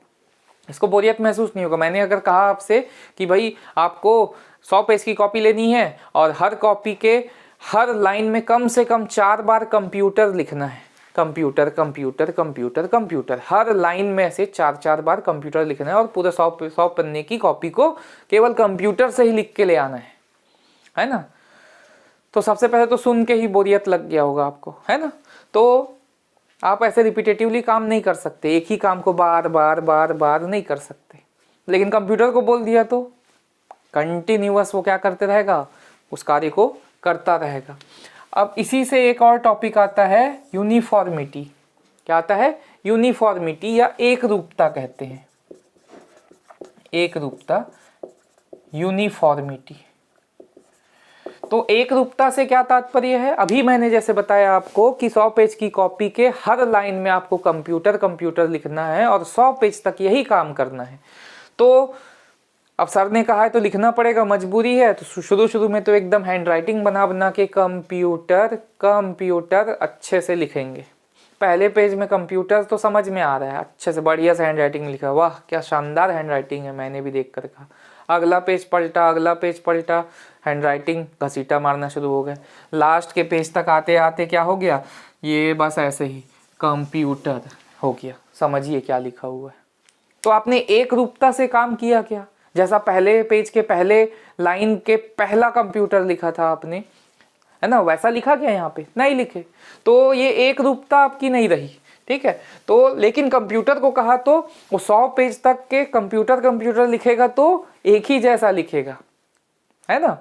इसको बोरियत महसूस नहीं होगा। मैंने अगर कहा आपसे कि भाई आपको 100 पेज की कॉपी लेनी है और हर कॉपी के हर लाइन में कम से कम 4 बार कंप्यूटर लिखना है, कंप्यूटर कंप्यूटर कंप्यूटर कंप्यूटर, हर लाइन में ऐसे 4 बार कंप्यूटर लिखना है और पूरे 100 पन्ने की कॉपी को केवल कंप्यूटर से ही लिख के ले आना है ना। तो सबसे पहले तो सुन के ही बोरियत लग गया होगा आपको, है ना। तो आप ऐसे रिपीटेटिवली काम नहीं कर सकते, एक ही काम को बार बार बार बार नहीं कर सकते। लेकिन कंप्यूटर को बोल दिया तो कंटिन्यूअस वो क्या करते रहेगा, उस कार्य को करता रहेगा। अब इसी से एक और टॉपिक आता है, यूनिफॉर्मिटी। क्या आता है, यूनिफॉर्मिटी या एक रूपता कहते हैं, एक रूपता, यूनिफॉर्मिटी। तो एक रूपता से क्या तात्पर्य है, अभी मैंने जैसे बताया आपको कि 100 पेज की कॉपी के हर लाइन में आपको कंप्यूटर कंप्यूटर लिखना है और 100 पेज तक यही काम करना है। तो अब सर ने कहा है तो लिखना पड़ेगा, मजबूरी है। तो शुरू में तो एकदम हैंड राइटिंग बना बना के कंप्यूटर कंप्यूटर अच्छे से लिखेंगे। पहले पेज में कंप्यूटर तो समझ में आ रहा है, अच्छे से बढ़िया से हैंड राइटिंग लिखा, वाह क्या शानदार हैंड राइटिंग है, मैंने भी देख कर कहा। अगला पेज पलटा, अगला पेज पलटा, हैंड राइटिंग घसीटा मारना शुरू हो गए। लास्ट के पेज तक आते आते क्या हो गया, ये बस ऐसे ही कंप्यूटर हो गया, समझिए क्या लिखा हुआ है। तो आपने एक रूपता से काम किया क्या, जैसा पहले पेज के पहले लाइन के पहला कंप्यूटर लिखा था आपने, है ना, वैसा लिखा क्या, यहाँ पे नहीं लिखे। तो ये एक रूपता आपकी नहीं रही। ठीक है, तो लेकिन कंप्यूटर को कहा तो वो 100 पेज तक के कंप्यूटर कंप्यूटर लिखेगा तो एक ही जैसा लिखेगा, है ना।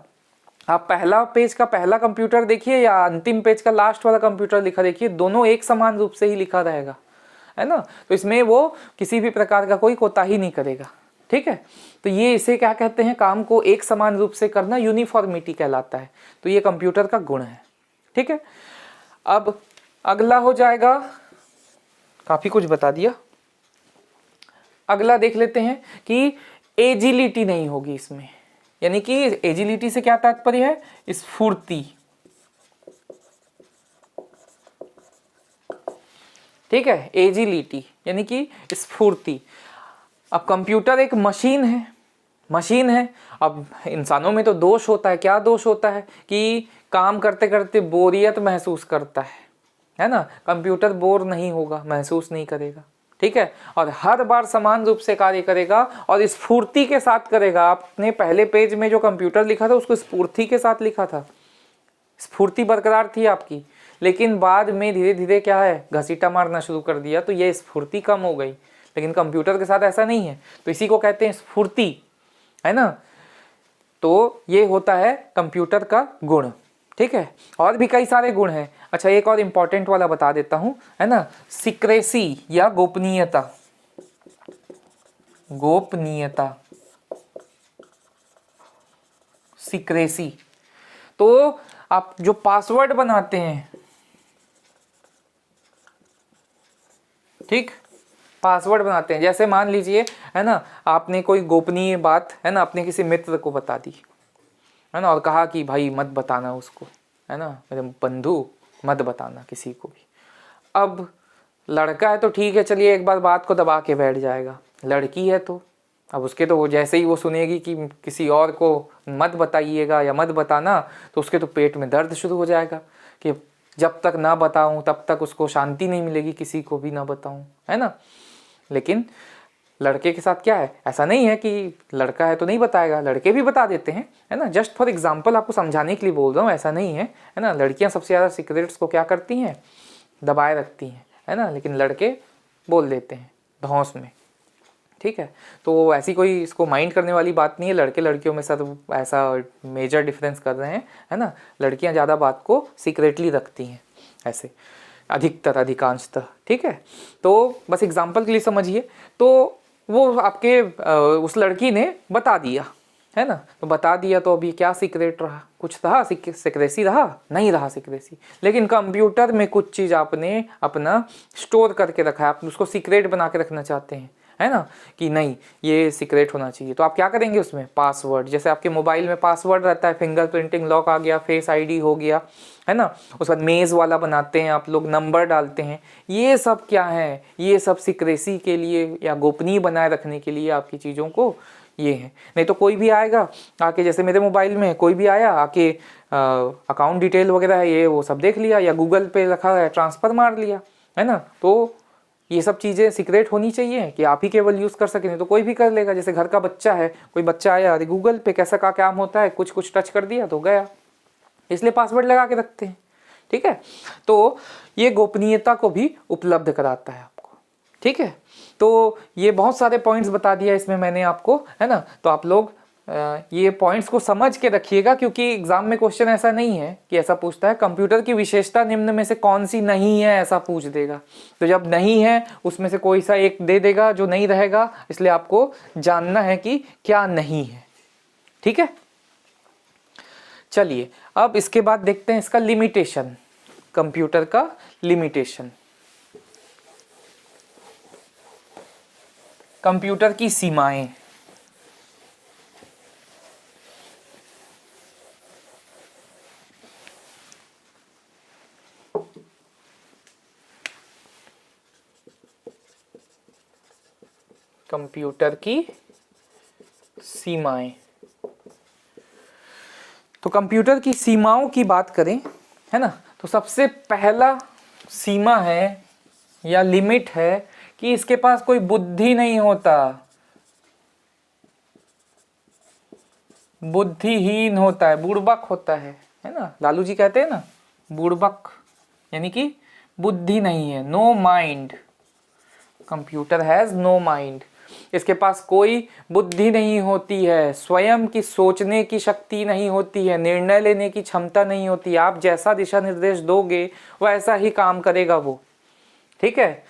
आप पहला पेज का पहला कंप्यूटर देखिए या अंतिम पेज का लास्ट वाला कंप्यूटर लिखा देखिए, दोनों एक समान रूप से ही लिखा रहेगा, है ना। तो इसमें वो किसी भी प्रकार का कोई कोताही नहीं करेगा। ठीक है, तो ये इसे क्या कहते हैं, काम को एक समान रूप से करना यूनिफॉर्मिटी कहलाता है। तो ये कंप्यूटर का गुण है। ठीक है, अब अगला हो जाएगा, काफी कुछ बता दिया। अगला देख लेते हैं कि एजिलिटी नहीं होगी इसमें, यानी कि एजिलिटी से क्या तात्पर्य है, स्फूर्ति। ठीक है, एजिलिटी यानी कि स्फूर्ति। अब कंप्यूटर एक मशीन है, मशीन है। अब इंसानों में तो दोष होता है, क्या दोष होता है कि काम करते करते बोरियत महसूस करता है ना। कंप्यूटर बोर नहीं होगा, महसूस नहीं करेगा। ठीक है, और हर बार समान रूप से कार्य करेगा और स्फूर्ति के साथ करेगा। आपने पहले पेज में जो कंप्यूटर लिखा था उसको स्फूर्ति के साथ लिखा था, स्फूर्ति बरकरार थी आपकी, लेकिन बाद में धीरे धीरे क्या है, घसीटा मारना शुरू कर दिया तो ये स्फूर्ति कम हो गई। लेकिन कंप्यूटर के साथ ऐसा नहीं है, तो इसी को कहते हैं स्फूर्ति, है ना। तो ये होता है कंप्यूटर का गुण। ठीक है, और भी कई सारे गुण हैं। अच्छा, एक और इम्पोर्टेंट वाला बता देता हूं, है ना, सीक्रेसी या गोपनीयता। गोपनीयता, सीक्रेसी। तो आप जो पासवर्ड बनाते हैं, ठीक, पासवर्ड बनाते हैं, जैसे मान लीजिए, है ना, आपने कोई गोपनीय बात, है ना, अपने किसी मित्र को बता दी, है ना, और कहा कि भाई मत बताना उसको, है ना, मेरे बंधु मत बताना किसी को भी। अब लड़का है तो ठीक है, चलिए एक बार बात को दबा के बैठ जाएगा। लड़की है तो अब उसके तो वो जैसे ही वो सुनेगी कि किसी और को मत बताइएगा या मत बताना, तो उसके तो पेट में दर्द शुरू हो जाएगा कि जब तक ना बताऊं तब तक उसको शांति नहीं मिलेगी, किसी को भी ना बताऊं, है ना। लेकिन लड़के के साथ क्या है, ऐसा नहीं है कि लड़का है तो नहीं बताएगा, लड़के भी बता देते हैं, है ना। जस्ट फॉर एग्जांपल आपको समझाने के लिए बोल रहा हूँ, ऐसा नहीं है ना। लड़कियां सबसे ज़्यादा सीक्रेट्स को क्या करती हैं, दबाए रखती हैं, है ना। लेकिन लड़के बोल देते हैं धौंस में, ठीक है। तो ऐसी कोई इसको माइंड करने वाली बात नहीं है, लड़के लड़कियों में सब ऐसा मेजर डिफरेंस कर रहे हैं, है ना। लड़कियां ज़्यादा बात को सीक्रेटली रखती हैं ऐसे, अधिकतर, अधिकांशतः, ठीक है। तो बस एग्जाम्पल के लिए समझिए। तो वो आपके उस लड़की ने बता दिया, है ना, तो बता दिया तो अभी क्या सीक्रेट रहा, कुछ रहा सीक्रेसी रहा नहीं रहा सीक्रेसी। लेकिन कंप्यूटर में कुछ चीज़ आपने अपना स्टोर करके रखा है, आप उसको सीक्रेट बना के रखना चाहते हैं, है ना, कि नहीं ये सीक्रेट होना चाहिए। तो आप क्या करेंगे उसमें, पासवर्ड, जैसे आपके मोबाइल में पासवर्ड रहता है, फिंगर प्रिंटिंग लॉक आ गया, फेस आईडी हो गया, है ना, उसके बाद मेज़ वाला बनाते हैं आप लोग, नंबर डालते हैं, ये सब क्या है, ये सब सीक्रेसी के लिए या गोपनीय बनाए रखने के लिए आपकी चीज़ों को ये है। नहीं तो कोई भी आएगा आके, जैसे मेरे मोबाइल में कोई भी आया आके अकाउंट डिटेल वगैरह है ये वो सब देख लिया, या गूगल पे रखा है ट्रांसफ़र मार लिया, है ना। तो ये सब चीज़ें सीक्रेट होनी चाहिए कि आप ही केवल यूज़ कर सकें, तो कोई भी कर लेगा। जैसे घर का बच्चा है, कोई बच्चा आया, अरे गूगल पे कैसा का काम होता है, कुछ कुछ टच कर दिया तो गया, इसलिए पासवर्ड लगा के रखते हैं, ठीक है। तो ये गोपनीयता को भी उपलब्ध कराता है आपको, ठीक है। तो ये बहुत सारे पॉइंट्स बता दिया इसमें मैंने आपको, है ना। तो आप लोग ये पॉइंट्स को समझ के रखिएगा, क्योंकि एग्जाम में क्वेश्चन ऐसा नहीं है कि ऐसा पूछता है कंप्यूटर की विशेषता निम्न में से कौन सी नहीं है, ऐसा पूछ देगा। तो जब नहीं है उसमें से कोई सा एक दे देगा जो नहीं रहेगा, इसलिए आपको जानना है कि क्या नहीं है, ठीक है। चलिए अब इसके बाद देखते हैं इसका लिमिटेशन, कंप्यूटर का लिमिटेशन, कंप्यूटर की सीमाएं। कंप्यूटर की सीमाएं। तो कंप्यूटर की सीमाओं की बात करें, है ना, तो सबसे पहला सीमा है या लिमिट है कि इसके पास कोई बुद्धि नहीं होता, बुद्धिहीन होता है, बुड़बक होता है ना। लालू जी कहते हैं ना बुड़बक, यानी कि बुद्धि नहीं है, no mind, computer has no mind. इसके पास कोई बुद्धि नहीं होती है, स्वयं की सोचने की शक्ति नहीं होती है, निर्णय लेने की क्षमता नहीं होती। आप जैसा दिशा निर्देश दोगे वैसा ही काम करेगा वो, ठीक है।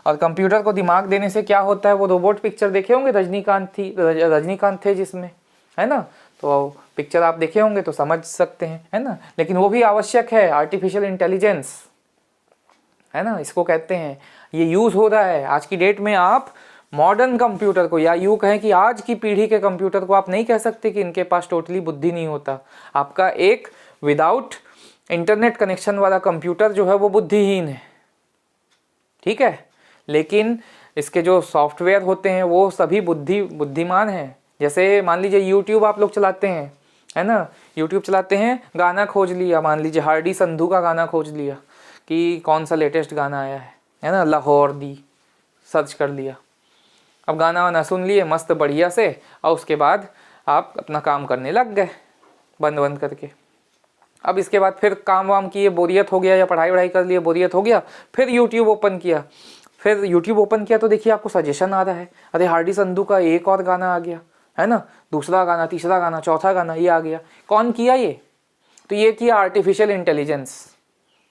और कंप्यूटर को दिमाग देने से क्या होता है, वो रोबोट पिक्चर देखे होंगे, रजनीकांत थे जिसमें, है ना। तो पिक्चर आप देखे होंगे तो समझ सकते हैं, है ना। लेकिन वो भी आवश्यक है, आर्टिफिशियल इंटेलिजेंस, है ना, इसको कहते हैं। ये यूज़ हो रहा है आज की डेट में। आप मॉडर्न कंप्यूटर को, या यूँ कहें कि आज की पीढ़ी के कंप्यूटर को आप नहीं कह सकते कि इनके पास टोटली बुद्धि नहीं होता। आपका एक विदाउट इंटरनेट कनेक्शन वाला कंप्यूटर जो है वो बुद्धिहीन है, ठीक है। लेकिन इसके जो सॉफ्टवेयर होते हैं वो सभी बुद्धिमान हैं। जैसे मान लीजिए यूट्यूब आप लोग चलाते हैं, है ना, यूट्यूब चलाते हैं, गाना खोज लिया, मान लीजिए हार्डी संधू का गाना खोज लिया कि कौन सा लेटेस्ट गाना आया है ना, लाहौर दी, सर्च कर लिया। अब गाना वाना सुन लिए मस्त बढ़िया से, और उसके बाद आप अपना काम करने लग गए बंद करके। अब इसके बाद फिर काम वाम किए, बोरियत हो गया, या पढ़ाई वढ़ाई कर लिए, बोरियत हो गया, फिर यूट्यूब ओपन किया। फिर यूट्यूब ओपन किया तो देखिए आपको सजेशन आ रहा है, अरे हार्डी संधू का एक और गाना आ गया, है ना, दूसरा गाना, तीसरा गाना, चौथा गाना, ये आ गया। कौन किया ये? तो ये किया आर्टिफिशियल इंटेलिजेंस,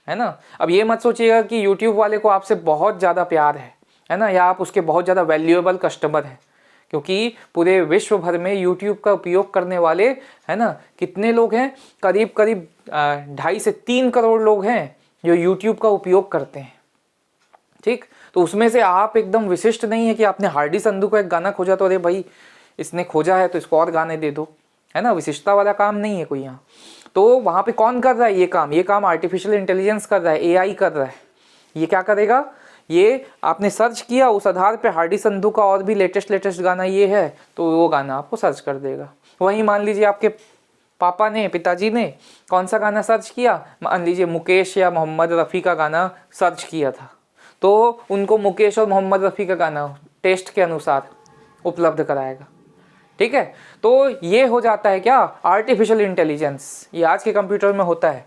है ना। अब ये मत सोचिएगा कि यूट्यूब वाले को आपसे बहुत ज़्यादा प्यार है ना, या आप उसके बहुत ज़्यादा वैल्यूएबल कस्टमर हैं, क्योंकि पूरे विश्व भर में यूट्यूब का उपयोग करने वाले, है ना, कितने लोग हैं, करीब 2.5 से 3 करोड़ लोग हैं जो यूट्यूब का उपयोग करते हैं, ठीक। तो उसमें से आप एकदम विशिष्ट नहीं है कि आपने हार्डी संधू का एक गाना खोजा तो अरे भाई इसने खोजा है तो इसको और गाने दे दो, है ना। विशिष्टता वाला काम नहीं है कोई यहाँ। तो वहाँ पे कौन कर रहा है ये काम आर्टिफिशियल इंटेलिजेंस कर रहा है, एआई कर रहा है। ये क्या करेगा, ये आपने सर्च किया, उस आधार पे हार्डी संधू का और भी लेटेस्ट गाना ये है तो वो गाना आपको सर्च कर देगा। वहीं मान लीजिए आपके पिताजी ने कौन सा गाना सर्च किया, मान लीजिए मुकेश या मोहम्मद रफ़ी का गाना सर्च किया था, तो उनको मुकेश और मोहम्मद रफ़ी का गाना टेस्ट के अनुसार उपलब्ध कराएगा, ठीक है। तो ये हो जाता है क्या, आर्टिफिशियल इंटेलिजेंस। ये आज के कंप्यूटर में होता है।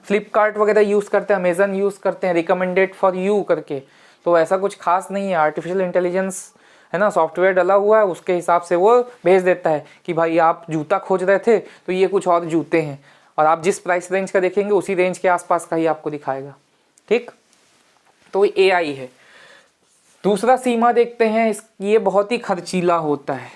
फ्लिपकार्ट वगैरह यूज़ करते हैं, अमेज़न यूज़ करते हैं, रिकमेंडेड फॉर यू करके, तो ऐसा कुछ खास नहीं है, आर्टिफिशियल इंटेलिजेंस है ना, सॉफ्टवेयर डला हुआ है, उसके हिसाब से वो भेज देता है कि भाई आप जूता खोज रहे थे तो ये कुछ और जूते हैं, और आप जिस प्राइस रेंज का देखेंगे उसी रेंज के आसपास का ही आपको दिखाएगा। ठीक, तो एआई है। दूसरा सीमा देखते हैं, ये बहुत ही खर्चीला होता है।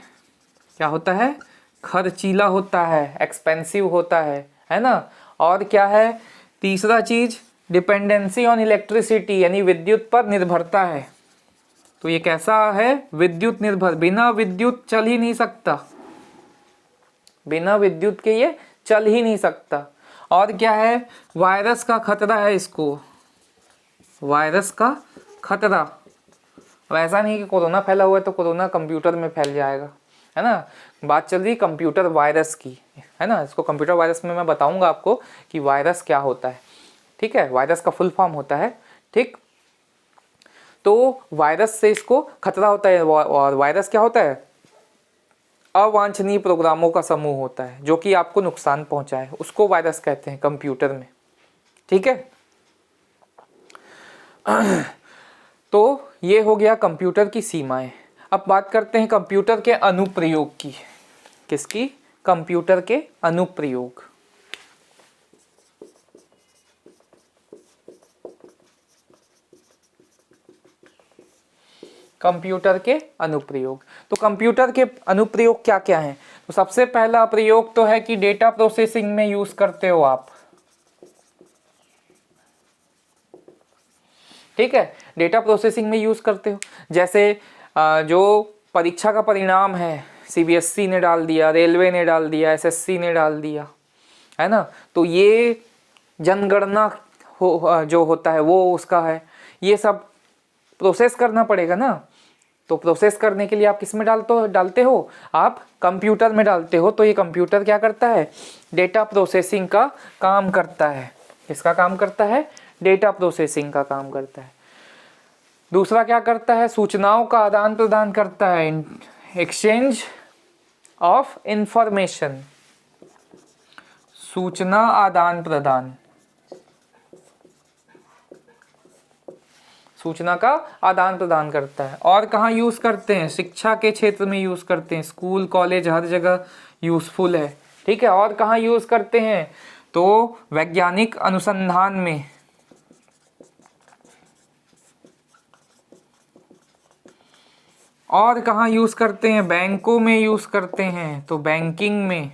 क्या होता है? खर्चीला होता है, एक्सपेंसिव होता है ना। और क्या है तीसरा चीज? डिपेंडेंसी ऑन इलेक्ट्रिसिटी, यानी विद्युत पर निर्भरता है। तो ये कैसा है? विद्युत निर्भर, बिना विद्युत चल ही नहीं सकता, बिना विद्युत के ये चल ही नहीं सकता। और क्या है? वायरस का खतरा है इसको, वायरस का खतरा। ऐसा नहीं कि कोरोना फैला हुआ है तो कोरोना कंप्यूटर में फैल जाएगा, है ना। बात चल रही कंप्यूटर वायरस की, है ना। इसको कंप्यूटर वायरस में मैं बताऊंगा आपको कि वायरस क्या होता है। ठीक है, वायरस का फुल फॉर्म होता है। ठीक, तो वायरस से इसको खतरा होता है। और वायरस क्या होता है? अवांछनीय प्रोग्रामों का समूह होता है जो कि आपको नुकसान पहुंचाए, उसको वायरस कहते हैं कंप्यूटर में। ठीक है, तो ये हो गया कंप्यूटर की सीमाएं। अब बात करते हैं कंप्यूटर के अनुप्रयोग की। किसकी? कंप्यूटर के अनुप्रयोग। कंप्यूटर के अनुप्रयोग। तो कंप्यूटर के अनुप्रयोग क्या क्या हैं? तो सबसे पहला प्रयोग तो है कि डेटा प्रोसेसिंग में यूज करते हो आप। ठीक है, डेटा प्रोसेसिंग में यूज करते हो। जैसे जो परीक्षा का परिणाम है, सीबीएसई ने डाल दिया, रेलवे ने डाल दिया, एसएससी ने डाल दिया, है ना। तो ये जनगणना जो होता है वो उसका है। ये सब प्रोसेस करना पड़ेगा ना। तो प्रोसेस करने के लिए आप किस में डालते हो? आप कंप्यूटर में डालते हो। तो ये कंप्यूटर क्या करता है? डेटा प्रोसेसिंग का काम करता है। किसका काम करता है? डेटा प्रोसेसिंग का काम करता है। दूसरा क्या करता है? सूचनाओं का आदान प्रदान करता है, एक्सचेंज ऑफ इंफॉर्मेशन, सूचना आदान प्रदान, सूचना का आदान प्रदान करता है। और कहाँ यूज करते हैं? शिक्षा के क्षेत्र में यूज करते हैं, स्कूल कॉलेज हर जगह यूजफुल है। ठीक है, और कहाँ यूज करते हैं? तो वैज्ञानिक अनुसंधान में, और कहाँ यूज करते हैं? बैंकों में यूज करते हैं, तो बैंकिंग में।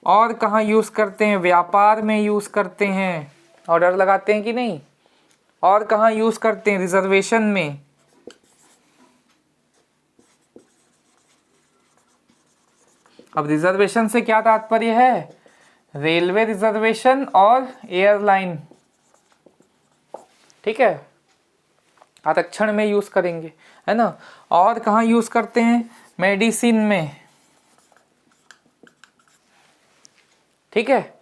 और कहाँ यूज करते हैं? व्यापार में यूज करते हैं, ऑर्डर लगाते हैं कि नहीं। और कहाँ यूज करते हैं? रिजर्वेशन में। अब रिजर्वेशन से क्या तात्पर्य है? रेलवे रिजर्वेशन और एयरलाइन। ठीक है, आरक्षण में यूज करेंगे, है ना। और कहाँ यूज करते हैं? मेडिसिन में। ठीक है,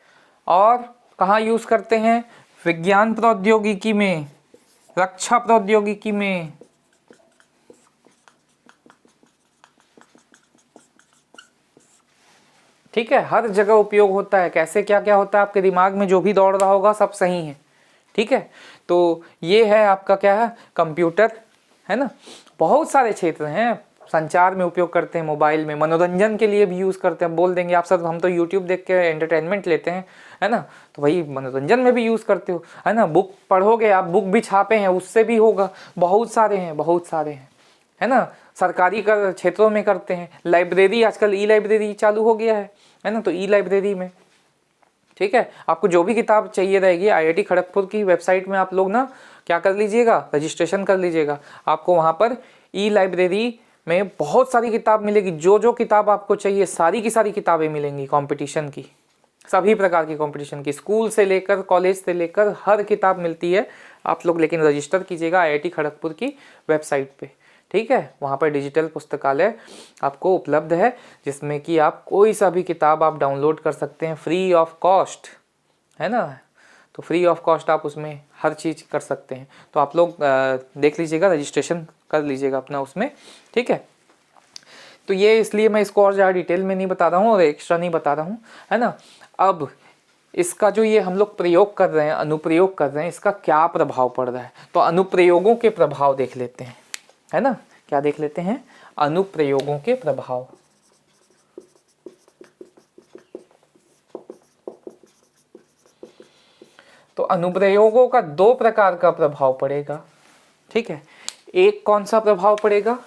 और कहाँ यूज करते हैं? विज्ञान प्रौद्योगिकी में, रक्षा प्रौद्योगिकी में। ठीक है, हर जगह उपयोग होता है। कैसे क्या क्या होता है आपके दिमाग में जो भी दौड़ रहा होगा सब सही है। ठीक है, तो ये है आपका क्या है? कंप्यूटर, है ना। बहुत सारे क्षेत्र हैं, संचार में उपयोग करते हैं, मोबाइल में, मनोरंजन के लिए भी यूज़ करते हैं। बोल देंगे आप सर हम तो यूट्यूब देख के एंटरटेनमेंट लेते हैं, है ना। तो भाई मनोरंजन में भी यूज़ करते हो, है ना। बुक पढ़ोगे आप, बुक भी छापे हैं, उससे भी होगा। बहुत सारे हैं, बहुत सारे हैं, है ना। सरकारी का क्षेत्रों में करते हैं। लाइब्रेरी, आजकल ई लाइब्रेरी चालू हो गया है ना। तो ई लाइब्रेरी में, ठीक है, आपको जो भी किताब चाहिए रहेगी आईआईटी खड़गपुर की वेबसाइट में आप लोग ना क्या कर लीजिएगा, रजिस्ट्रेशन कर लीजिएगा। आपको वहाँ पर ई लाइब्रेरी में बहुत सारी किताब मिलेगी। जो जो किताब आपको चाहिए सारी की सारी किताबें मिलेंगी कंपटीशन की, सभी प्रकार की कंपटीशन की, स्कूल से लेकर कॉलेज से लेकर हर किताब मिलती है। आप लोग लेकिन रजिस्टर कीजिएगा आईआईटी खड़गपुर की वेबसाइट पे। ठीक है, वहाँ पर डिजिटल पुस्तकालय आपको उपलब्ध है जिसमें कि आप कोई सा भी किताब आप डाउनलोड कर सकते हैं फ्री ऑफ कॉस्ट, है ना। तो फ्री ऑफ कॉस्ट आप उसमें हर चीज़ कर सकते हैं। तो आप लोग देख लीजिएगा, रजिस्ट्रेशन कर लीजिएगा अपना उसमें। ठीक है, तो ये इसलिए मैं इसको और ज़्यादा डिटेल में नहीं बता रहा हूँ और एक्स्ट्रा नहीं बता रहा हूँ, है ना। अब इसका जो ये हम लोग प्रयोग कर रहे हैं, अनुप्रयोग कर रहे हैं, इसका क्या प्रभाव पड़ रहा है। तो अनुप्रयोगों के प्रभाव देख लेते हैं, है ना। क्या देख लेते हैं, अनुप्रयोगों के प्रभाव। तो अनुप्रयोगों का दो प्रकार का प्रभाव पड़ेगा, ठीक है। एक कौन सा प्रभाव पड़ेगा,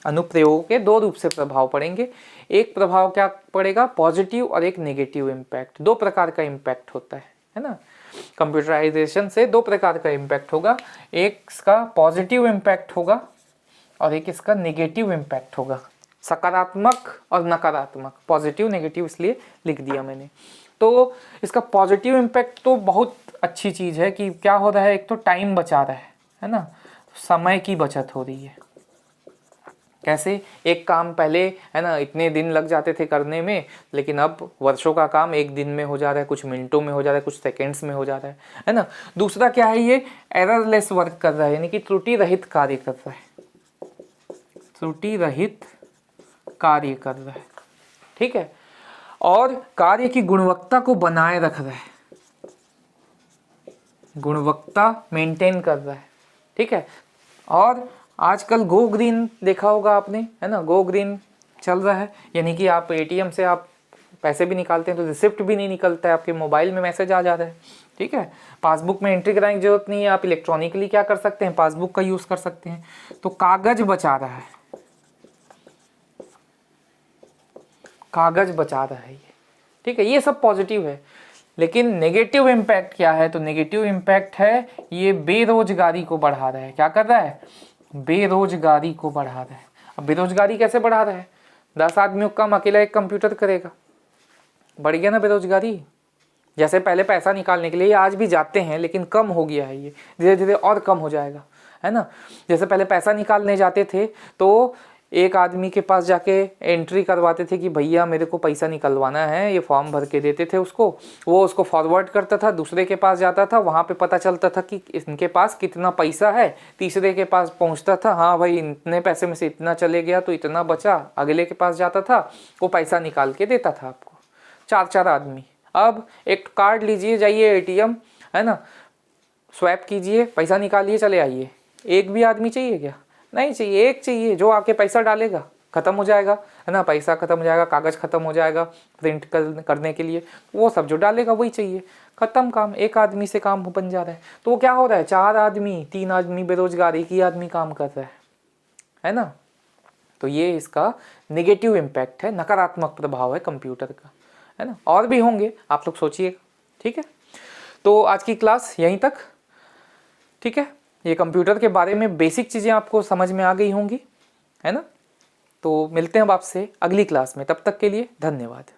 अनुप्रयोगों के दो रूप से प्रभाव पड़ेंगे। एक प्रभाव क्या पड़ेगा, पॉजिटिव, और एक नेगेटिव इम्पैक्ट। दो प्रकार का इम्पैक्ट होता है ना। कंप्यूटराइजेशन से दो प्रकार का इम्पैक्ट होगा, एक इसका पॉजिटिव इम्पैक्ट होगा और एक इसका नेगेटिव इम्पैक्ट होगा। सकारात्मक और नकारात्मक, पॉजिटिव नेगेटिव इसलिए लिख दिया मैंने। तो इसका पॉजिटिव इम्पैक्ट तो बहुत अच्छी चीज़ है कि क्या हो रहा है, एक तो टाइम बचा रहा है ना, समय की बचत हो रही है। कैसे, एक काम पहले है ना इतने दिन लग जाते थे करने में, लेकिन अब वर्षों का काम एक दिन में हो जा रहा है, कुछ मिनटों में हो जा रहा है, कुछ सेकंड्स में हो जा रहा है ना। दूसरा क्या है, ये एररलेस वर्क कर रहा है, यानी कि त्रुटि रहित कार्य कर रहा है, त्रुटि रहित कार्य कर रहा है, ठीक है। और कार्य की गुणवत्ता को बनाए रख रहा है, गुणवत्ता मेंटेन कर रहा है, ठीक है। और आजकल गो ग्रीन देखा होगा आपने, है ना, गो ग्रीन चल रहा है, यानी कि आप एटीएम से आप पैसे भी निकालते हैं तो रिसिप्ट भी नहीं निकलता है, आपके मोबाइल में मैसेज आ जाता है, ठीक है। पासबुक में एंट्री कराने की जरूरत नहीं है, आप इलेक्ट्रॉनिकली क्या कर सकते हैं, पासबुक का यूज़ कर सकते हैं। तो कागज बचा रहा है, कागज बचा रहा है ये, ठीक है। ये सब पॉजिटिव है। लेकिन नेगेटिव इम्पैक्ट क्या है, तो नेगेटिव इम्पैक्ट है ये बेरोजगारी को बढ़ा रहा है। क्या कर रहा है, बेरोजगारी को बढ़ा रहा है। अब बेरोजगारी कैसे बढ़ा रहा है, 10 आदमियों का काम अकेला एक कंप्यूटर करेगा, बढ़ गया ना बेरोजगारी। जैसे पहले पैसा निकालने के लिए आज भी जाते हैं, लेकिन कम हो गया है, ये धीरे धीरे और कम हो जाएगा, है ना। जैसे पहले पैसा निकालने जाते थे तो एक आदमी के पास जाके एंट्री करवाते थे कि भैया मेरे को पैसा निकलवाना है, ये फॉर्म भर के देते थे उसको, वो उसको फॉरवर्ड करता था, दूसरे के पास जाता था, वहाँ पे पता चलता था कि इनके पास कितना पैसा है, तीसरे के पास पहुँचता था, हाँ भाई इतने पैसे में से इतना चले गया तो इतना बचा, अगले के पास जाता था, वो पैसा निकाल के देता था आपको, 4 आदमी। अब एक कार्ड लीजिए, जाइए एटीएम, है ना, स्वैप कीजिए, पैसा निकालिए, चले आइए। एक भी आदमी चाहिए क्या, नहीं चाहिए, एक चाहिए जो आके पैसा डालेगा, खत्म हो जाएगा, है ना, पैसा खत्म हो जाएगा, कागज़ खत्म हो जाएगा प्रिंट करने के लिए, वो सब जो डालेगा वही चाहिए, खत्म काम, एक आदमी से काम बन जा रहा है। तो वो क्या हो रहा है, 4 आदमी, 3 आदमी बेरोजगार, एक ही आदमी काम कर रहा है ना। तो ये इसका नेगेटिव इम्पैक्ट है, नकारात्मक प्रभाव है कंप्यूटर का, है ना। और भी होंगे, आप लोग सोचिएगा, ठीक है। तो आज की क्लास यहीं तक, ठीक है। ये कंप्यूटर के बारे में बेसिक चीज़ें आपको समझ में आ गई होंगी, है ना। तो मिलते हैं अब आपसे अगली क्लास में, तब तक के लिए धन्यवाद।